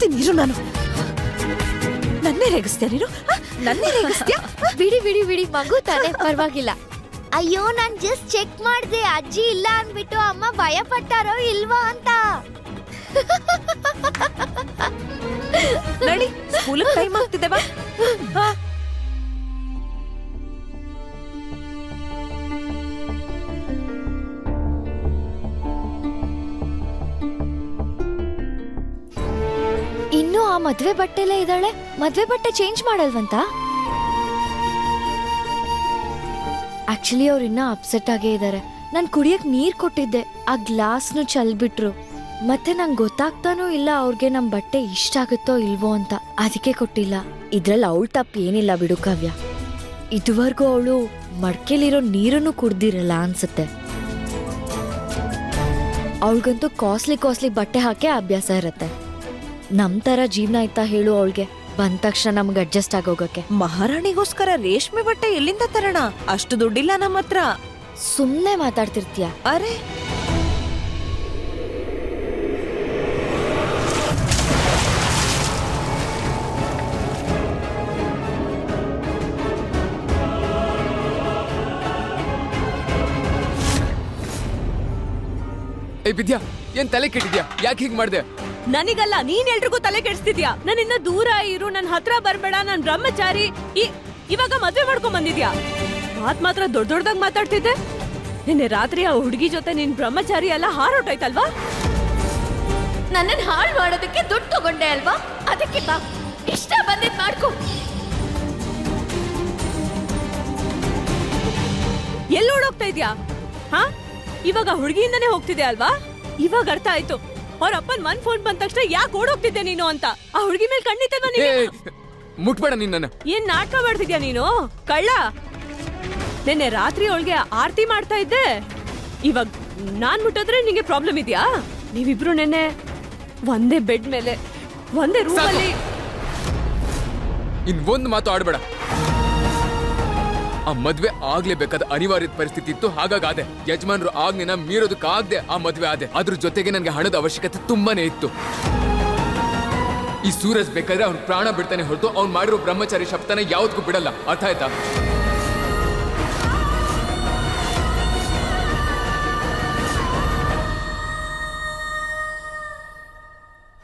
Speaker 1: ಮಾಡ್ತೀನಿ ಇರು ನಾನು. ನನ್ನೇ ರೇಗಿಸ್ತೀಯ ನೀನು? ನನ್ನೇ ರೇಗಿಸ್ತೀಯ?
Speaker 7: ಬಿಡಿ ಬಿಡಿ ಬಿಡಿ, ಮಗು ತಾನೆ, ಪರವಾಗಿಲ್ಲ. ಅಯ್ಯೋ, ನಾನ್ ಜಸ್ಟ್ ಚೆಕ್ ಮಾಡ್ದೆ ಅಜ್ಜಿ ಇಲ್ಲ ಅನ್ಬಿಟ್ಟು ಅಮ್ಮ ಭಯ ಪಟ್ಟಾರೋ ಇಲ್ವಾ ಅಂತ.
Speaker 1: ನಡಿ, ಸ್ಕೂಲಿಗೆ ಟೈಮ್ ಆಗ್ತಿದೆ ಬಾ.
Speaker 7: ಇನ್ನು ಆ ಮದ್ವೆ ಬಟ್ಟೆಲೇ ಇದ್ದಾಳೆ. ಮದ್ವೆ ಬಟ್ಟೆ ಚೇಂಜ್ ಮಾಡಲ್ವಂತ. ಆಕ್ಚುಲಿ ಅವ್ರು ಇನ್ನ ಅಪ್ಸೆಟ್ ಆಗೇ ಇದ್ದಾರೆ. ನಾನ್ ಕುಡಿಯಕ್ ನೀರ್ ಕೊಟ್ಟಿದ್ದೆ, ಆ ಗ್ಲಾಸ್ನು ಚಲ್ಬಿಟ್ರು. ಮತ್ತೆ ನಂಗೆ ಗೊತ್ತಾಗ್ತಾನೂ ಇಲ್ಲ ಅವ್ರಿಗೆ ನಮ್ ಬಟ್ಟೆ ಇಷ್ಟ ಆಗುತ್ತೋ ಇಲ್ವೋ ಅಂತ. ಅದಕ್ಕೆ ಕೊಟ್ಟಿಲ್ಲ. ಇದ್ರಲ್ಲಿ ಅವಳ ತಪ್ಪು ಏನಿಲ್ಲ ಬಿಡು ಕಾವ್ಯ. ಇದುವರೆಗೂ ಅವಳು ಮಡ್ಕೆಲಿರೋ ನೀರನ್ನು ಕುಡ್ದಿರಲ್ಲ ಅನ್ಸುತ್ತೆ. ಅವಳಿಗಂತೂ ಕಾಸ್ಟ್ಲಿ ಬಟ್ಟೆ ಹಾಕಿ ಅಭ್ಯಾಸ ಇರತ್ತೆ. ನಮ್ ತರ ಜೀವನ ಆಯ್ತಾ ಹೇಳು ಅವಳಿಗೆ? ಬಂದ ತಕ್ಷಣ ನಮ್ಗೆ ಅಡ್ಜಸ್ಟ್ ಆಗೋಗಕ್ಕೆ.
Speaker 1: ಮಹಾರಾಣಿಗೋಸ್ಕರ ರೇಷ್ಮೆ ಬಟ್ಟೆ ಎಲ್ಲಿಂದ ತರೋಣ? ಅಷ್ಟು ದುಡ್ಡಿಲ್ಲ ನಮ್ಮ ಹತ್ರ.
Speaker 7: ಸುಮ್ನೆ ಮಾತಾಡ್ತಿರ್ತೀಯ.
Speaker 1: ಅರೆ,
Speaker 5: ಏ ವಿದ್ಯಾ, ಏನ್ ತಲೆ ಕೆಟ್ಟಿದ್ಯಾ? ಯಾಕೆ ಹೀಗ್ ಮಾಡ್ದೆ?
Speaker 1: ನನಗಲ್ಲ, ನೀನ್ ಎಲ್ರಿಗೂ ತಲೆ ಕೆಡಿಸ್ತಿದ್ಯಾ. ನನ್ನಿಂದ ದೂರ ಇರು, ನನ್ ಹತ್ರ ಬರ್ಬೇಡ, ನಾನ್ ಬ್ರಹ್ಮಚಾರಿ. ಇವಾಗ ಮದ್ವೆ ಮಾಡ್ಕೊಂಡ್ ಬಂದಿದ್ಯಾ? ಮಾತ್ರ ದೊಡ್ಡದಾಗ್ ಮಾತಾಡ್ತಿದ್ದೆ. ನಿನ್ನೆ ರಾತ್ರಿ ಆ ಹುಡುಗಿ ಜೊತೆ ನಿನ್ ಬ್ರಹ್ಮಚಾರಿ ಎಲ್ಲ ಹಾರೋಟೈತಲ್ವಾ?
Speaker 7: ನನ್ನನ್ ಹಾಳು ಮಾಡೋದಕ್ಕೆ ದುಡ್ಡು ತಗೊಂಡೆ ಅಲ್ವಾ? ಅದಕ್ಕೆ ಬಾ, ಇಷ್ಟ ಬಂದಿದ್ ಮಾಡ್ಕೊ.
Speaker 1: ಎಲ್ಲಿ ಓಡೋಗ್ತಾ ಇದ್ಯಾ? ಹಾ, ಇವಾಗ ಹುಡುಗಿಯಿಂದನೇ ಹೋಗ್ತಿದ್ಯಾ ಅಲ್ವಾ? ಇವಾಗ ಅರ್ಥ ಆಯ್ತು. ಅವ್ರ ಅಪ್ಪನ್ ಒಂದ್ ಫೋನ್ ಬಂದ ತಕ್ಷಣ ಯಾಕೆ ಓಡೋಗ್ತಿದ್ದೆ ನೀನು ಅಂತ. ಆ ಹುಡುಗಿ ಮೇಲೆ ಕಣ್ಣಿತ್ತಲ್ವಾ
Speaker 5: ಏ,
Speaker 1: ನೀನು?
Speaker 5: ಮುಟ್ಬೇಡ ನಿನ್ನ.
Speaker 1: ಏನ್ ನಾಟಕ ಮಾಡ್ತಿದ್ಯಾ ನೀನು, ಕಳ್ಳ? ನಿನ್ನೆ ರಾತ್ರಿ ಅವಳಿಗೆ ಆರತಿ ಮಾಡ್ತಾ ಇದ್ದೆ. ಇವಾಗ ನಾನ್ ಮುಟ್ಟಿದ್ರೆ ನಿಂಗೆ ಪ್ರಾಬ್ಲಮ್ ಇದೆಯಾ? ನೀವಿಬ್ರು ನೆನ್ನೆ ಒಂದೇ ಬೆಡ್ ಮೇಲೆ ಒಂದೇ ರೂಮ್ ಅಲ್ಲಿ.
Speaker 5: ಇನ್ ಒಂದ್ ಮಾತು ಆಡ್ಬೇಡ. ಆ ಮದ್ವೆ ಆಗ್ಲೇಬೇಕಾದ ಅನಿವಾರ್ಯದ ಪರಿಸ್ಥಿತಿ ಇತ್ತು, ಹಾಗಾಗಾದೆ. ಯಜಮಾನ್ರು ಆಜ್ಞೆನ ಮೀರೋದಕ್ಕಾಗದೆ ಆ ಮದ್ವೆ ಆದೆ. ಅದ್ರ ಜೊತೆಗೆ ನನ್ಗೆ ಹಣದ ಅವಶ್ಯಕತೆ ತುಂಬಾನೇ ಇತ್ತು. ಈ ಸೂರಜ್ ಬೇಕಾದ್ರೆ ಅವ್ನ್ ಪ್ರಾಣ ಬಿಡ್ತಾನೆ ಹೊರತು ಅವ್ನ್ ಮಾಡಿರೋ ಬ್ರಹ್ಮಚಾರಿ ಶಬ್ದನ ಯಾವ್ದಕ್ಕೂ ಬಿಡಲ್ಲ. ಅರ್ಥ ಆಯ್ತಾ?